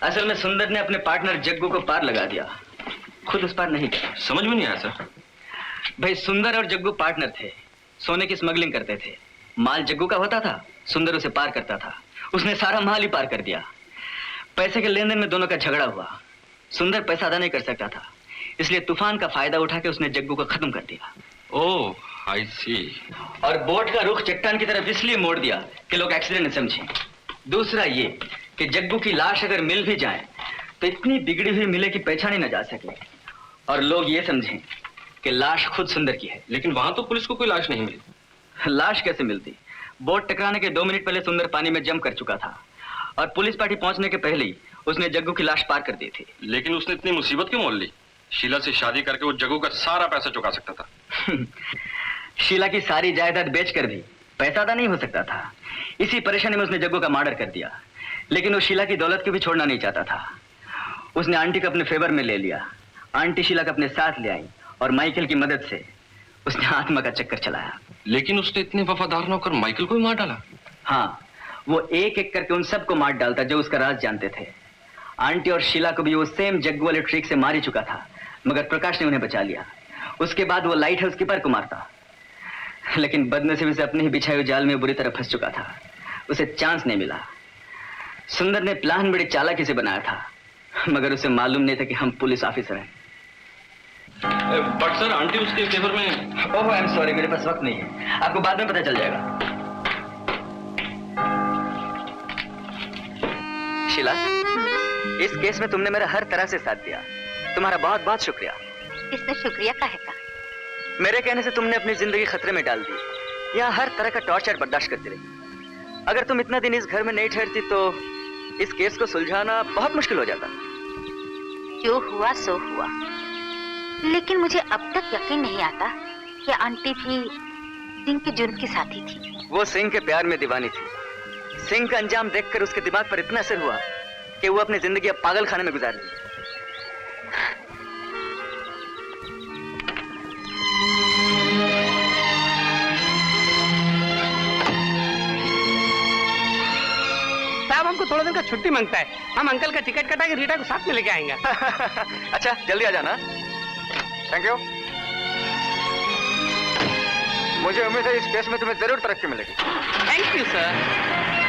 असल में सुंदर ने अपने पार्टनर जग्गू को पार लगा दिया, खुद उस पार नहीं गया। समझ में नहीं आया सर। भाई सुंदर और जग्गू पार्टनर थे, सोने की स्मगलिंग करते थे। माल जग्गू का होता था, सुंदर उसे पार करता था। उसने सारा माल ही पार कर दिया। पैसे के लेन देन में दोनों का झगड़ा हुआ। सुंदर पैसा अदा नहीं कर सकता था, इसलिए तूफान का फायदा उठा के उसने जग्गू को खत्म कर दिया। ओह, आई सी। और बोट का रुख चट्टान की तरफ इसलिए मोड़ दिया कि लोग एक्सीडेंट न समझें। दूसरा ये कि जग्गू की लाश अगर मिल भी जाए तो इतनी बिगड़ी हुई मिले कि पहचानी न जा सके और लोग ये समझें कि लाश खुद सुंदर की है। लेकिन वहां तो पुलिस को कोई लाश नहीं मिली। लाश कैसे मिलती? बोट टकराने के 2 मिनट पहले सुंदर पानी में जम कर चुका था और पुलिस पार्टी पहुंचने के पहले ही उसने जग्गू की लाश पार कर दी थी। लेकिन उसने इतनी मुसीबत क्यों मोल ली? शीला से शादी करके वो जग्गू का सारा पैसा चुका सकता था। शीला की सारी जायदाद बेचकर भी पैसा अदा नहीं हो सकता था। इसी परेशानी में उसने जग्गू का मर्डर कर दिया। लेकिन वो शीला की दौलत को भी छोड़ना नहीं चाहता था। उसने आंटी को अपने फेवर में ले लिया। आंटी शीला को अपने साथ ले आई और माइकल की मदद से उसने आत्मा का चक्कर चलाया। लेकिन उसने इतने वफादार न होकर माइकल को भी मार डाला। हाँ, वो एक एक करके उन सबको मार डालता जो उसका राज जानते थे। आंटी और शीला को भी वो सेम जग्गू वाले ट्रिक से मार ही चुका था, मगर प्रकाश ने उन्हें बचा लिया। उसके बाद वो लाइट हाउस कीपर को मारता, लेकिन बदनसीबी से अपने ही बिछाए हुए जाल में बुरी तरह फंस चुका था। उसे चांस नहीं मिला। सुंदर ने प्लान बड़ी चालाकी से बनाया था, मगर उसे मालूम नहीं था कि हम पुलिस ऑफिसर हैं। बट सर, आंटी उसके फेवर में। ओह, आई एम सॉरी, मेरे पास वक्त नहीं है, आपको बाद में पता चल जाएगा। शीला, इस केस में तुमने मेरा हर तरह से साथ दिया, तुम्हारा बहुत बहुत शुक्रिया। इसमें शुक्रिया का है का? मेरे कहने से तुमने अपनी जिंदगी खतरे में डाल दी। यहाँ हर तरह का टॉर्चर बर्दाश्त करती रही। अगर तुम इतना दिन इस घर में नहीं ठहरती तो इस केस को सुलझाना बहुत मुश्किल हो जाता। जो हुआ सो हुआ, लेकिन मुझे अब तक यकीन नहीं आता कि आंटी भी सिंह के जुर्म की साथी थी। वो सिंह के प्यार में दीवानी थी। सिंह का अंजाम देखकर उसके दिमाग पर इतना असर हुआ कि वो अपनी जिंदगी अब पागल खाने में गुजार रही। साहब, हमको थोड़ा दिन का छुट्टी मांगता है। हम अंकल का टिकट कटा के रीटा को साथ में लेके आएंगे। अच्छा, जल्दी आ जाना। Thank you. मुझे उम्मीद है इस केस में तुम्हें जरूर तरक्की मिलेगी। Thank you sir.